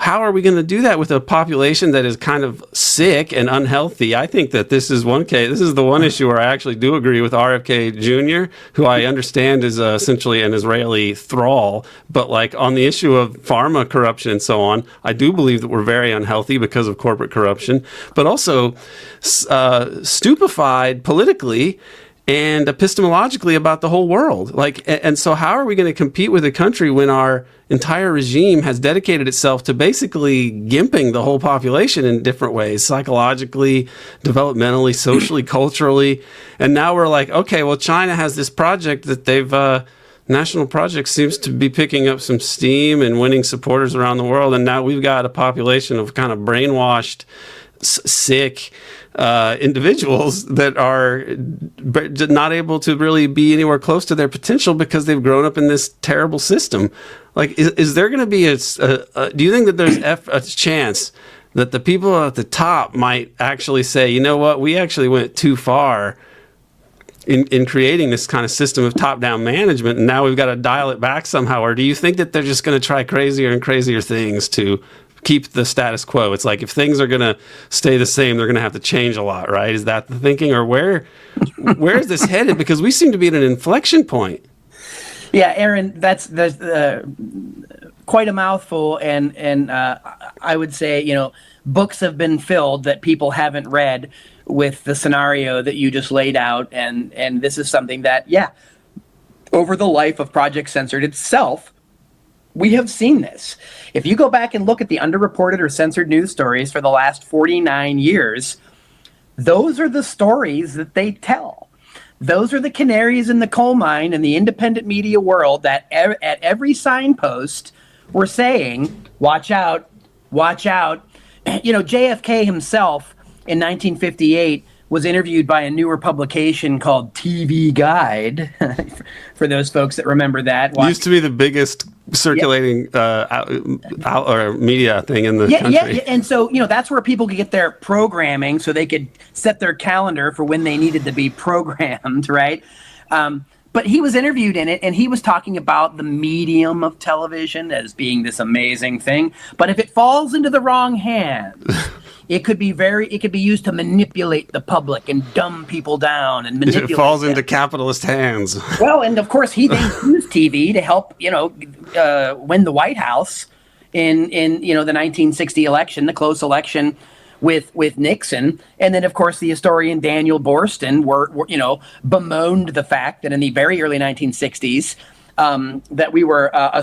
how are we going to do that with a population that is kind of sick and unhealthy? I think that this is one case. This is the one issue where I actually do agree with RFK Jr., who I understand is essentially an Israeli thrall. But like on the issue of pharma corruption and so on, I do believe that we're very unhealthy because of corporate corruption, but also stupefied politically and epistemologically about the whole world. And so how are we going to compete with a country when our entire regime has dedicated itself to basically gimping the whole population in different ways, psychologically, developmentally, socially, culturally? And now we're like, okay, well, China has this project that National Project seems to be picking up some steam and winning supporters around the world. And now we've got a population of kind of brainwashed, sick individuals that are not able to really be anywhere close to their potential because they've grown up in this terrible system. Like, is there going to be do you think that there's a chance that the people at the top might actually say, you know what, we actually went too far in creating this kind of system of top-down management, and now we've got to dial it back somehow? Or do you think that they're just going to try crazier and crazier things to keep the status quo? It's like if things are going to stay the same, they're going to have to change a lot, right? Is that the thinking? Or where is this headed? Because we seem to be at an inflection point. Yeah, Aaron, that's quite a mouthful, and I would say, books have been filled that people haven't read with the scenario that you just laid out, and this is something that, over the life of Project Censored itself, we have seen this. If you go back and look at the underreported or censored news stories for the last 49 years, those are the stories that they tell. Those are the canaries in the coal mine in the independent media world that at every signpost were saying, watch out, watch out. JFK himself in 1958 was interviewed by a newer publication called TV Guide, for those folks that remember that. Used to be the biggest circulating or media thing in the country. Yeah, and so, that's where people could get their programming so they could set their calendar for when they needed to be programmed, right? But he was interviewed in it, and he was talking about the medium of television as being this amazing thing. But if it falls into the wrong hands, it could be used to manipulate the public and dumb people down and manipulate. It falls into capitalist hands. Well, and of course, he then used TV to help, win the White House in the 1960 election, the close election with Nixon. And then, of course, the historian Daniel Boorstin bemoaned the fact that in the very early 1960s, that we were a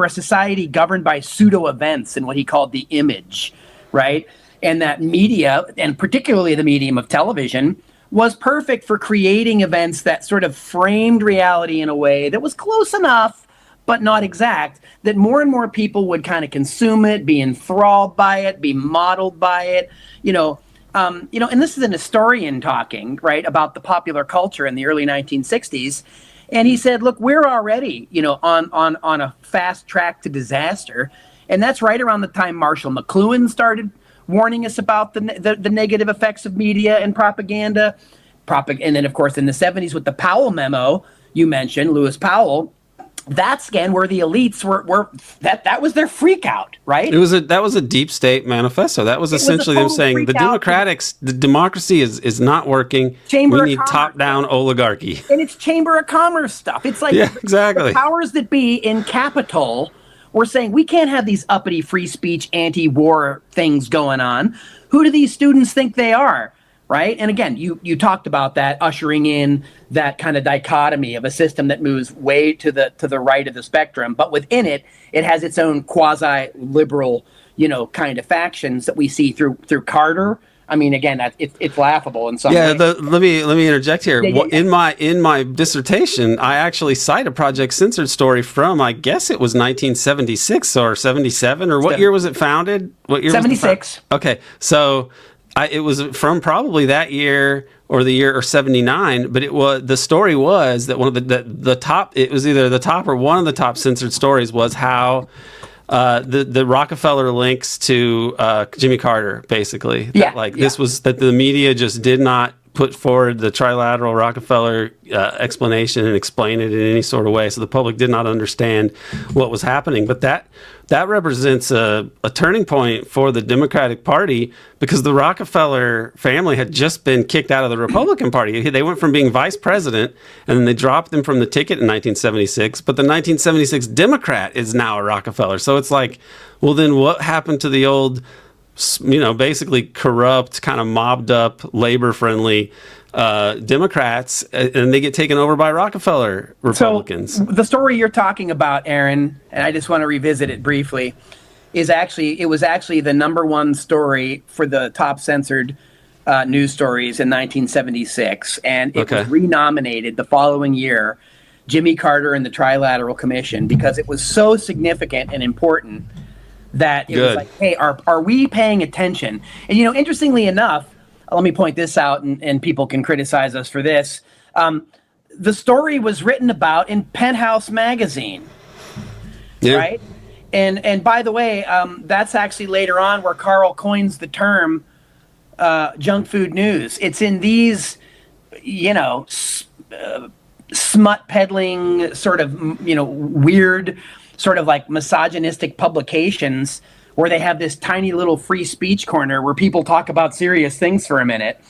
society governed by pseudo events and what he called the image, right? And that media, and particularly the medium of television, was perfect for creating events that sort of framed reality in a way that was close enough, but not exact, that more and more people would kind of consume it, be enthralled by it, be modeled by it, and this is an historian talking, right, about the popular culture in the early 1960s. And he said, look, we're already, on a fast track to disaster. And that's right around the time Marshall McLuhan started warning us about the negative effects of media and propaganda. And then, of course, in the 70s with the Powell memo, you mentioned, Lewis Powell, that's again where the elites were that was their freak out, right? That was a deep state manifesto. That was essentially them saying the democracy is not working. We need top-down oligarchy. And it's Chamber of Commerce stuff. It's like exactly. The powers that be in Capitol were saying we can't have these uppity free speech anti-war things going on. Who do these students think they are? Right. And again, you talked about that, ushering in that kind of dichotomy of a system that moves way to the right of the spectrum. But within it, it has its own quasi-liberal, kind of factions that we see through Carter. I mean, again, it's laughable in some ways. Let me interject here. In my dissertation, I actually cite a Project Censored story from, I guess it was 1976 or 77, or what year was it founded? What year? 76. Okay, so it was from probably that year or the year or 79, but the story was that one of the top, it was either the top or one of the top censored stories was how the Rockefeller links to Jimmy Carter, basically. This was that the media just did not put forward the trilateral Rockefeller explanation and explain it in any sort of way, so the public did not understand what was happening. But that represents a turning point for the Democratic Party, because the Rockefeller family had just been kicked out of the Republican Party. They went from being vice president, and then they dropped them from the ticket in 1976, but the 1976 Democrat is now a Rockefeller. So it's like, well, then what happened to the old, basically corrupt, kind of mobbed up, labor-friendly Democrats, and they get taken over by Rockefeller Republicans? So the story you're talking about, Aaron, and I just want to revisit it briefly, was actually the number one story for the top censored news stories in 1976, and it was renominated the following year, Jimmy Carter and the Trilateral Commission, because it was so significant and important that it was like, hey, are we paying attention? And, interestingly enough, let me point this out, and people can criticize us for this. The story was written about in Penthouse magazine, right? And by the way, that's actually later on where Carl coins the term junk food news. It's in these, smut peddling sort of, weird sort of like misogynistic publications where they have this tiny little free speech corner where people talk about serious things for a minute.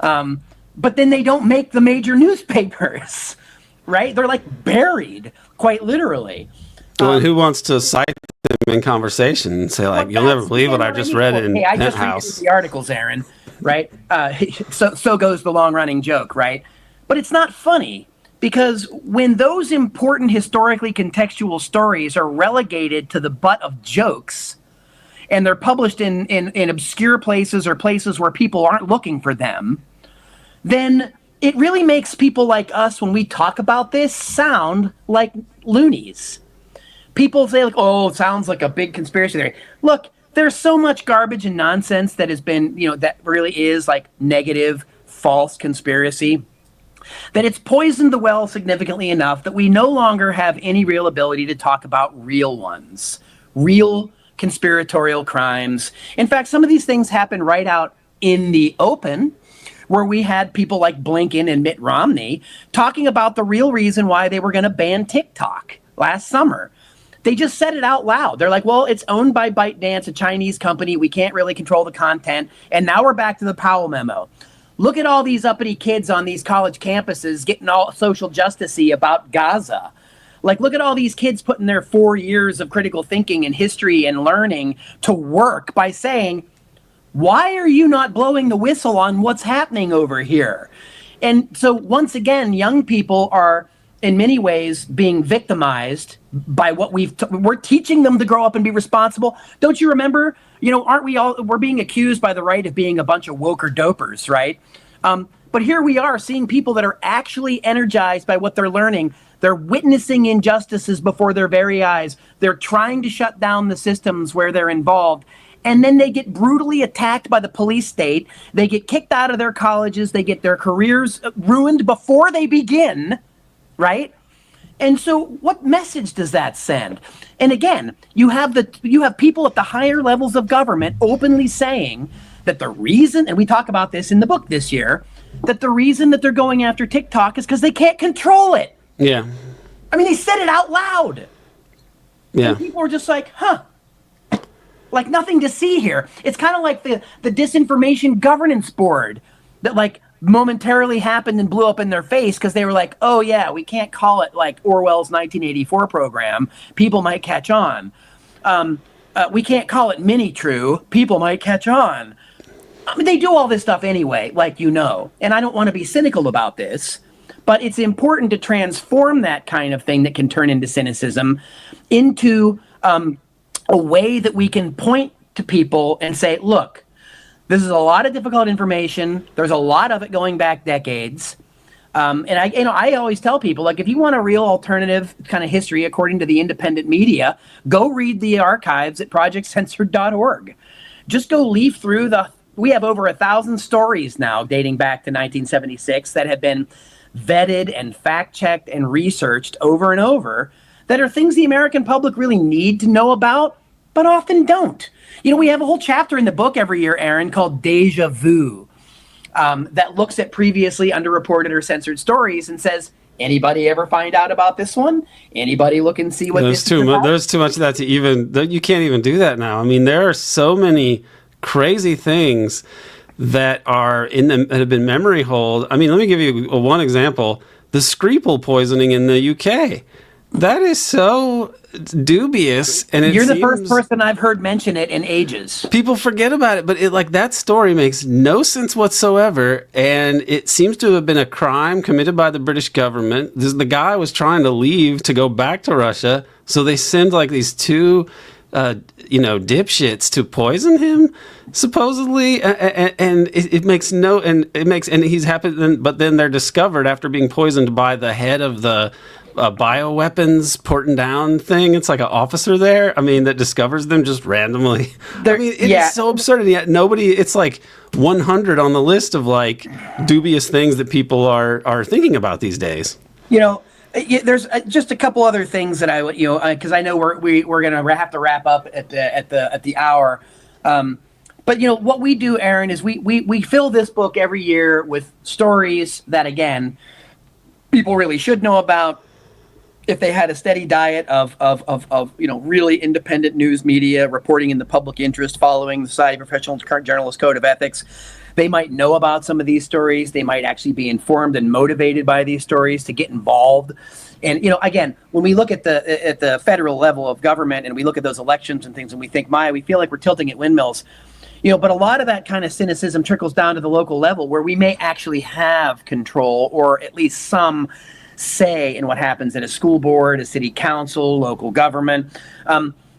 But then they don't make the major newspapers, right? They're like buried, quite literally. Well, and who wants to cite them in conversation and say, like, you'll never believe what I just read in Penthouse? I just read the articles, Aaron, right? So goes the long-running joke, right? But it's not funny, because when those important historically contextual stories are relegated to the butt of jokes, and they're published in obscure places or places where people aren't looking for them, then it really makes people like us, when we talk about this, sound like loonies. People say, like, oh, it sounds like a big conspiracy theory. Look, there's so much garbage and nonsense that has been, that really is like negative, false conspiracy, that it's poisoned the well significantly enough that we no longer have any real ability to talk about real ones, real conspiratorial crimes. In fact, some of these things happen right out in the open, where we had people like Blinken and Mitt Romney talking about the real reason why they were going to ban TikTok last summer. They just said it out loud. They're like, well, it's owned by ByteDance, a Chinese company. We can't really control the content. And now we're back to the Powell memo. Look at all these uppity kids on these college campuses getting all social justice-y about Gaza. Like, look at all these kids putting their 4 years of critical thinking and history and learning to work by saying, why are you not blowing the whistle on what's happening over here? And so once again, young people are in many ways being victimized by what we're teaching them to grow up and be responsible. Don't you remember, aren't we all, we're being accused by the right of being a bunch of woker dopers, right? But here we are seeing people that are actually energized by what they're learning. They're witnessing injustices before their very eyes. They're trying to shut down the systems where they're involved. And then they get brutally attacked by the police state. They get kicked out of their colleges. They get their careers ruined before they begin, right? And so what message does that send? And again, you have people at the higher levels of government openly saying that the reason, and we talk about this in the book this year, that the reason that they're going after TikTok is because they can't control it. Yeah. I mean, they said it out loud. Yeah. And people are just like, huh. Like, nothing to see here. It's kind of like the disinformation governance board that, like, momentarily happened and blew up in their face because they were like, oh, yeah, we can't call it like Orwell's 1984 program. People might catch on. We can't call it mini-true. People might catch on. I mean, they do all this stuff anyway, like, and I don't want to be cynical about this, but it's important to transform that kind of thing that can turn into cynicism into a way that we can point to people and say, look, this is a lot of difficult information. There's a lot of it going back decades. And I always tell people, like, if you want a real alternative kind of history according to the independent media, go read the archives at projectcensored.org. Just go leaf through the we have over 1,000 stories now dating back to 1976 that have been vetted and fact-checked and researched over and over that are things the American public really need to know about, but often don't. We have a whole chapter in the book every year, Aaron, called Deja Vu, that looks at previously underreported or censored stories and says, anybody ever find out about this one? Anybody look and see what this is about? There's too much of that you can't even do that now. I mean, there are so many crazy things that are that have been memory hold. I mean, let me give you one example. The Skripal poisoning in the UK. That is so dubious, and you're the first person I've heard mention it in ages. People forget about it, but that story makes no sense whatsoever, and it seems to have been a crime committed by the British government. The guy was trying to leave to go back to Russia, so they send these two dipshits to poison him, supposedly, and he's happy. But then they're discovered after being poisoned by the head of the bioweapons porting down thing. It's like an officer there, that discovers them just randomly. It's so absurd, and yet nobody. It's like 100 on the list of dubious things that people are thinking about these days. There's just a couple other things that I would, because I know we're gonna have to wrap up at the hour. But what we do, Aaron, is we fill this book every year with stories that, again, people really should know about if they had a steady diet of really independent news media reporting in the public interest, following the Society of Professional Journalists Code of Ethics. They might know about some of these stories. They might actually be informed and motivated by these stories to get involved. And again, when we look at the federal level of government and we look at those elections and things, and we think, we feel like we're tilting at windmills. But a lot of that kind of cynicism trickles down to the local level, where we may actually have control or at least some say in what happens at a school board, a city council, local government.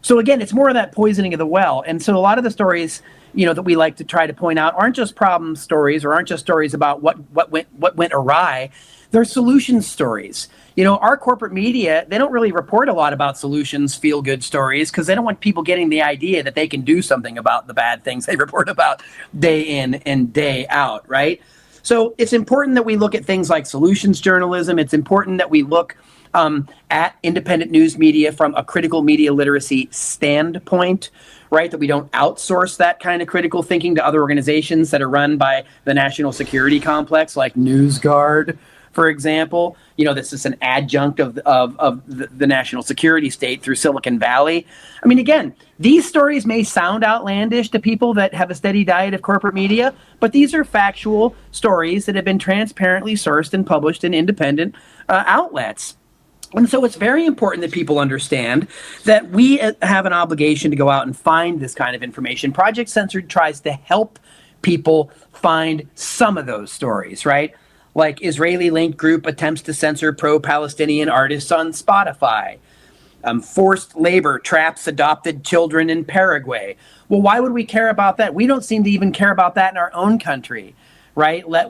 So again, it's more of that poisoning of the well. And so a lot of the stories, that we like to try to point out aren't just problem stories or aren't just stories about what went awry. They're solution stories. Our corporate media, they don't really report a lot about solutions, feel-good stories, because they don't want people getting the idea that they can do something about the bad things they report about day in and day out, right? So it's important that we look at things like solutions journalism. It's important that we look at independent news media from a critical media literacy standpoint, right? That we don't outsource that kind of critical thinking to other organizations that are run by the national security complex, like NewsGuard, for example. This is an adjunct of the national security state through Silicon Valley. Again, these stories may sound outlandish to people that have a steady diet of corporate media, but these are factual stories that have been transparently sourced and published in independent outlets. And so it's very important that people understand that we have an obligation to go out and find this kind of information. Project Censored tries to help people find some of those stories, right? Like Israeli linked group attempts to censor pro-Palestinian artists on Spotify. Forced labor traps adopted children in Paraguay. Well, why would we care about that? We don't seem to even care about that in our own country, right? Let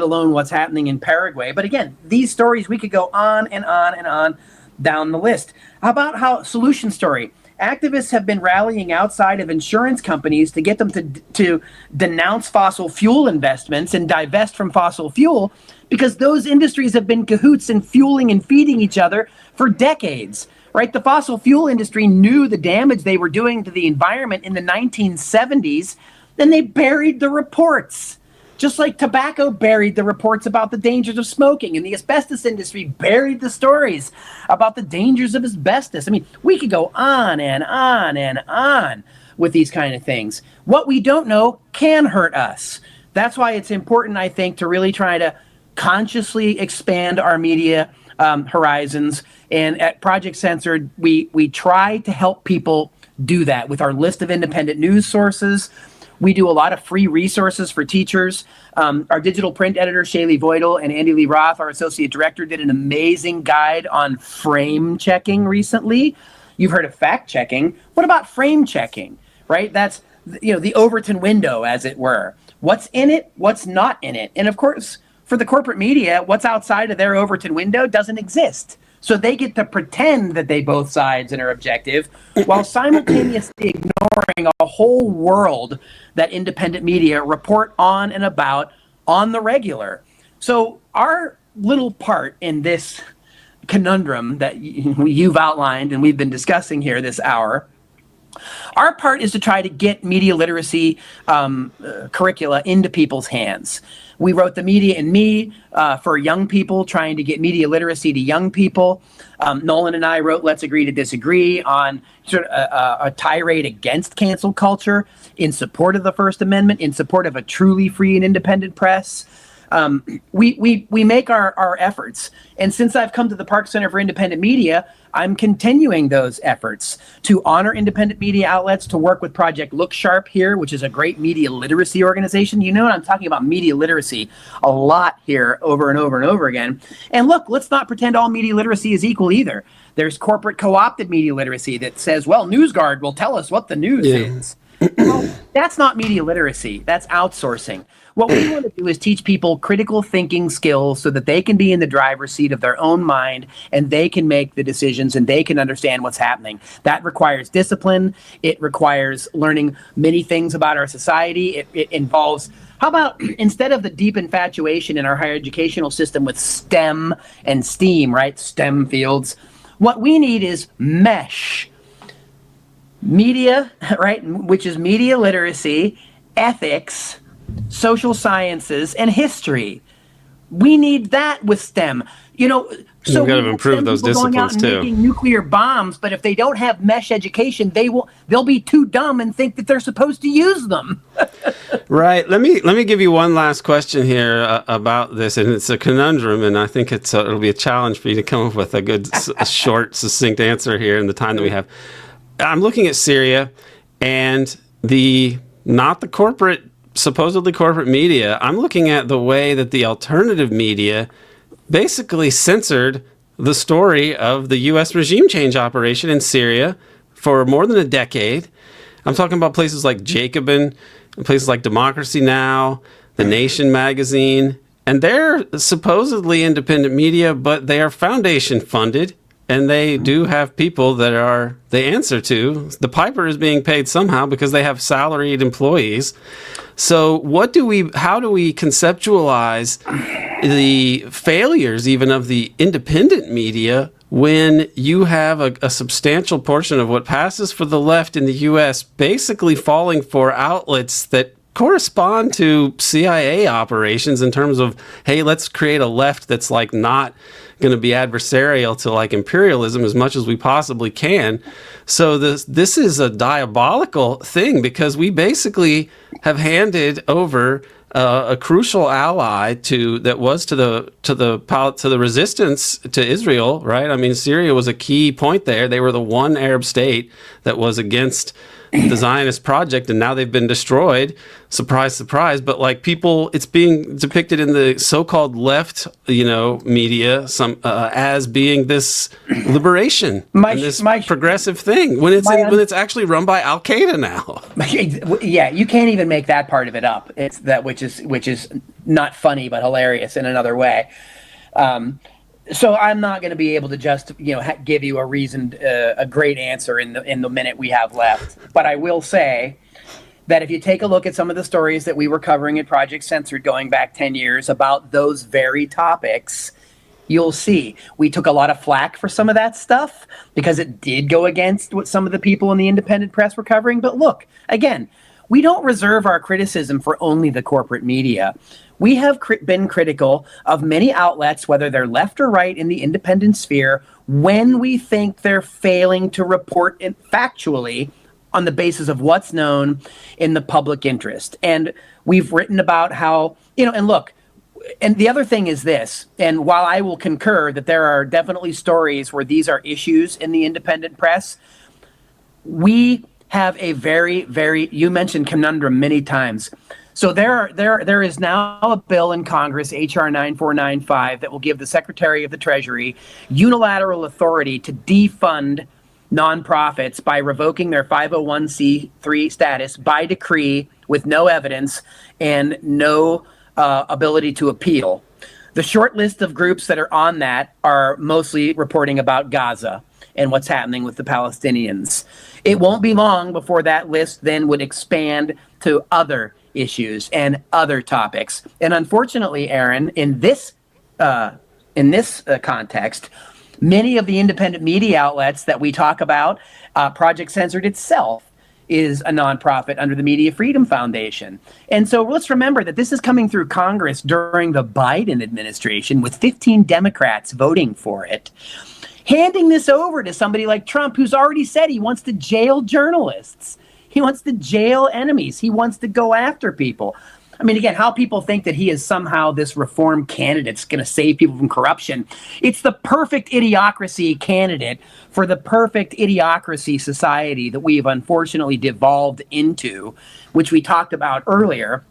alone what's happening in Paraguay. But again, these stories, we could go on and on and on down the list. How about solution story? Activists have been rallying outside of insurance companies to get them to denounce fossil fuel investments and divest from fossil fuel, because those industries have been cahoots in fueling and feeding each other for decades, right? The fossil fuel industry knew the damage they were doing to the environment in the 1970s, then they buried the reports. Just like tobacco buried the reports about the dangers of smoking, and the asbestos industry buried the stories about the dangers of asbestos. We could go on and on and on with these kind of things. What we don't know can hurt us. That's why it's important, I think, to really try to consciously expand our media horizons. And at Project Censored, we try to help people do that with our list of independent news sources. We do a lot of free resources for teachers. Our digital print editor, Shaylee Voidel, and Andy Lee Roth, our associate director, did an amazing guide on frame checking recently. You've heard of fact checking. What about frame checking, right? That's the Overton window, as it were. What's in it? What's not in it? And of course, for the corporate media, what's outside of their Overton window doesn't exist. So they get to pretend that they both sides and are objective while simultaneously ignoring a whole world that independent media report on and about on the regular. So our little part in this conundrum that you've outlined and we've been discussing here this hour, our part is to try to get media literacy curricula into people's hands. We wrote The Media and Me for young people, trying to get media literacy to young people. Nolan and I wrote Let's Agree to Disagree on sort of a tirade against cancel culture in support of the First Amendment, in support of a truly free and independent press. We make our efforts. And since I've come to the Park Center for Independent Media, I'm continuing those efforts to honor independent media outlets, to work with Project Look Sharp here, which is a great media literacy organization. You know, I'm talking about media literacy a lot here over and over and over again. And look, let's not pretend all media literacy is equal either. There's corporate co-opted media literacy that says, well, NewsGuard will tell us what the news is. Well, that's not media literacy. That's outsourcing. What we want to do is teach people critical thinking skills so that they can be in the driver's seat of their own mind and they can make the decisions and they can understand what's happening. That requires discipline. It requires learning many things about our society. It involves, how about instead of the deep infatuation in our higher educational system with STEM and STEAM, right? STEM fields. What we need is MESH. Media, right, which is media literacy, ethics, social sciences, and history. We need that with STEM. You know, so we've got to improve those disciplines going out and too. Making nuclear bombs, but if they don't have mesh education, they'll be too dumb and think that they're supposed to use them. Right. Let me give you one last question here about this, and it's a conundrum, and I think it'll be a challenge for you to come up with a good, short, succinct answer here in the time that we have. I'm looking at Syria and not the supposedly corporate media. I'm looking at the way that the alternative media basically censored the story of the U.S. regime change operation in Syria for more than a decade. I'm talking about places like Jacobin, places like Democracy Now!, The Nation magazine, and they're supposedly independent media, but they are foundation funded. And they do have people that they answer to. The piper is being paid somehow because they have salaried employees. So how do we conceptualize the failures even of the independent media when you have a substantial portion of what passes for the left in the U.S. basically falling for outlets that correspond to CIA operations in terms of, hey, let's create a left that's like not going to be adversarial to like imperialism as much as we possibly can. So this is a diabolical thing because we basically have handed over a crucial ally to the resistance to Israel, right? I mean, Syria was a key point there. They were the one Arab state that was against the Zionist project, and now they've been destroyed. Surprise, surprise. But like it's being depicted in the so-called left, media, as being this liberation and this progressive thing when it's actually run by Al Qaeda now. Yeah, you can't even make that part of it up. It's that which is not funny but hilarious in another way. So I'm not going to be able to just give you a great answer in the minute we have left. But I will say that if you take a look at some of the stories that we were covering at Project Censored going back 10 years about those very topics, you'll see we took a lot of flack for some of that stuff because it did go against what some of the people in the independent press were covering. But look, again, we don't reserve our criticism for only the corporate media. We have been critical of many outlets, whether they're left or right in the independent sphere, when we think they're failing to report it factually on the basis of what's known in the public interest. And we've written about how, and look, and the other thing is this, and while I will concur that there are definitely stories where these are issues in the independent press, we have a very, very, you mentioned conundrum many times. So there is now a bill in Congress, H.R. 9495, that will give the Secretary of the Treasury unilateral authority to defund nonprofits by revoking their 501c3 status by decree with no evidence and no ability to appeal. The short list of groups that are on that are mostly reporting about Gaza and what's happening with the Palestinians. It won't be long before that list then would expand to other issues and other topics. And unfortunately, Aaron, in this context, many of the independent media outlets that we talk about, Project Censored itself is a nonprofit under the Media Freedom Foundation. And so let's remember that this is coming through Congress during the Biden administration with 15 Democrats voting for it. Handing this over to somebody like Trump, who's already said he wants to jail journalists. He wants to jail enemies. He wants to go after people. I mean, again, how people think that he is somehow this reform candidate that's going to save people from corruption. It's the perfect idiocracy candidate for the perfect idiocracy society that we've unfortunately devolved into, which we talked about earlier,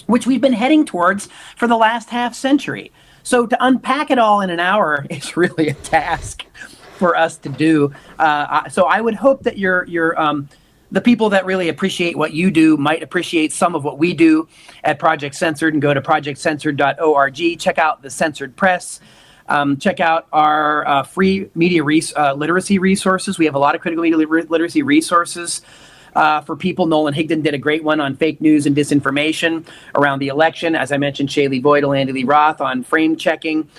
which we've been heading towards for the last half century. So to unpack it all in an hour is really a task for us to do. So I would hope that the people that really appreciate what you do might appreciate some of what we do at Project Censored, and go to projectcensored.org. Check out the Censored Press. Check out our free media literacy resources. We have a lot of critical media literacy resources for people. Nolan Higdon did a great one on fake news and disinformation around the election. As I mentioned, Shaylee Boydell, Andy Lee Roth on frame checking.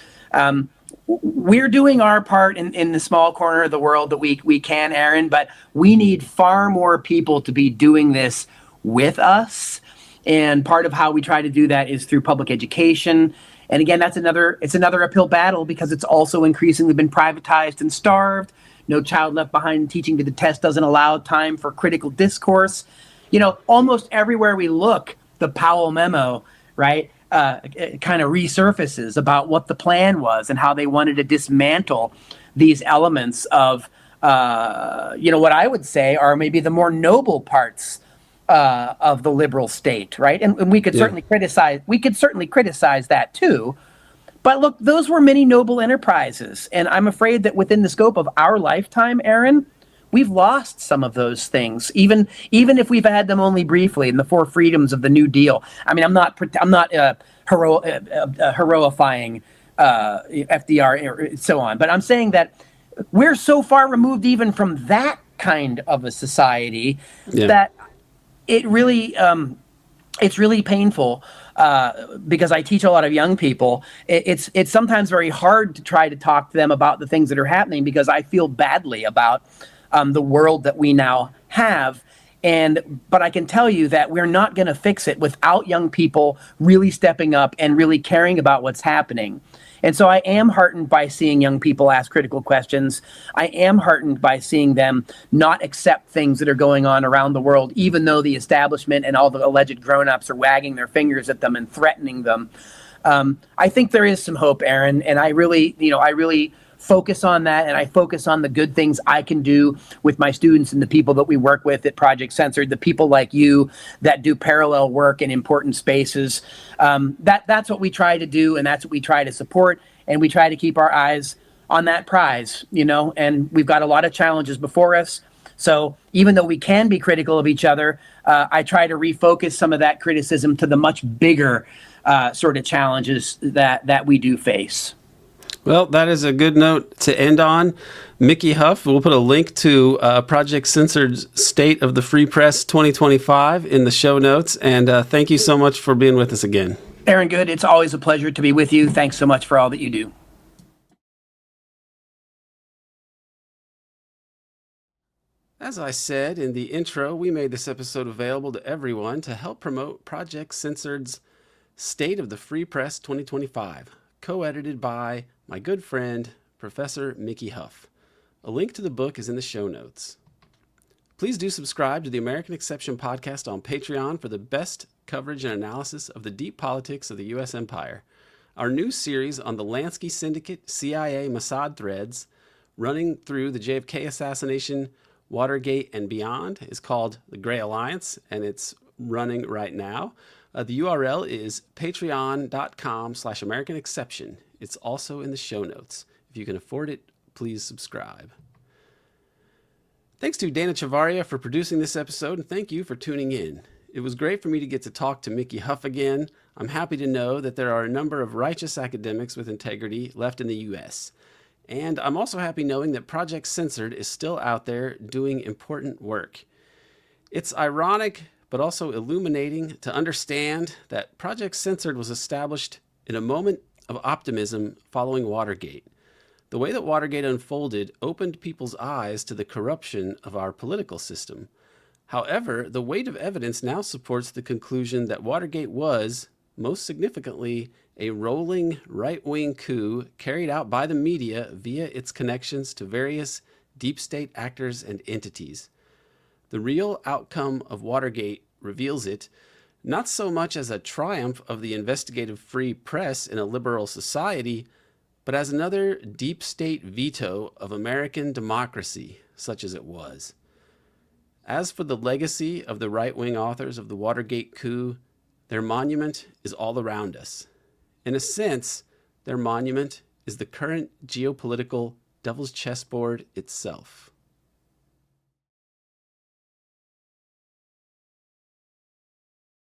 We're doing our part in the small corner of the world that we can, Aaron, but we need far more people to be doing this with us. And part of how we try to do that is through public education. And again, it's another uphill battle because it's also increasingly been privatized and starved. No Child Left Behind teaching to the test doesn't allow time for critical discourse. You know, almost everywhere we look, the Powell memo, right? Kind of resurfaces about what the plan was and how they wanted to dismantle these elements of, what I would say are maybe the more noble parts of the liberal state, right? And we could certainly criticize. We could certainly criticize that too. But look, those were many noble enterprises, and I'm afraid that within the scope of our lifetime, Aaron, we've lost some of those things, even if we've had them only briefly in the four freedoms of the New Deal. I mean, I'm not heroifying FDR and so on, but I'm saying that we're so far removed even from that kind of a society that it really it's really painful. Because I teach a lot of young people, it's sometimes very hard to try to talk to them about the things that are happening because I feel badly about the world that we now have. But I can tell you that we're not going to fix it without young people really stepping up and really caring about what's happening. And so I am heartened by seeing young people ask critical questions. I am heartened by seeing them not accept things that are going on around the world, even though the establishment and all the alleged grown-ups are wagging their fingers at them and threatening them. I think there is some hope, Aaron, and I really focus on that, and I focus on the good things I can do with my students and the people that we work with at Project Censored, the people like you that do parallel work in important spaces. That's what we try to do, and that's what we try to support, and we try to keep our eyes on that prize, and we've got a lot of challenges before us. So even though we can be critical of each other, I try to refocus some of that criticism to the much bigger sort of challenges that we do face. Well, that is a good note to end on. Mickey Huff, we'll put a link to Project Censored's State of the Free Press 2025 in the show notes. And thank you so much for being with us again. Aaron Good, it's always a pleasure to be with you. Thanks so much for all that you do. As I said in the intro, we made this episode available to everyone to help promote Project Censored's State of the Free Press 2025, co-edited by my good friend, Professor Mickey Huff. A link to the book is in the show notes. Please do subscribe to the American Exception podcast on Patreon for the best coverage and analysis of the deep politics of the U.S. empire. Our new series on the Lansky Syndicate, CIA, Mossad threads running through the JFK assassination, Watergate, and beyond is called The Gray Alliance, and it's running right now. The URL is patreon.com/American Exception. It's also in the show notes. If you can afford it, please subscribe. Thanks to Dana Chavarria for producing this episode, and thank you for tuning in. It was great for me to get to talk to Mickey Huff again. I'm happy to know that there are a number of righteous academics with integrity left in the U.S. And I'm also happy knowing that Project Censored is still out there doing important work. It's ironic, but also illuminating to understand that Project Censored was established in a moment of optimism following Watergate. The way that Watergate unfolded opened people's eyes to the corruption of our political system. However, the weight of evidence now supports the conclusion that Watergate was, most significantly, a rolling right-wing coup carried out by the media via its connections to various deep state actors and entities. The real outcome of Watergate reveals it not so much as a triumph of the investigative free press in a liberal society, but as another deep state veto of American democracy, such as it was. As for the legacy of the right-wing authors of the Watergate coup, their monument is all around us. In a sense, their monument is the current geopolitical devil's chessboard itself.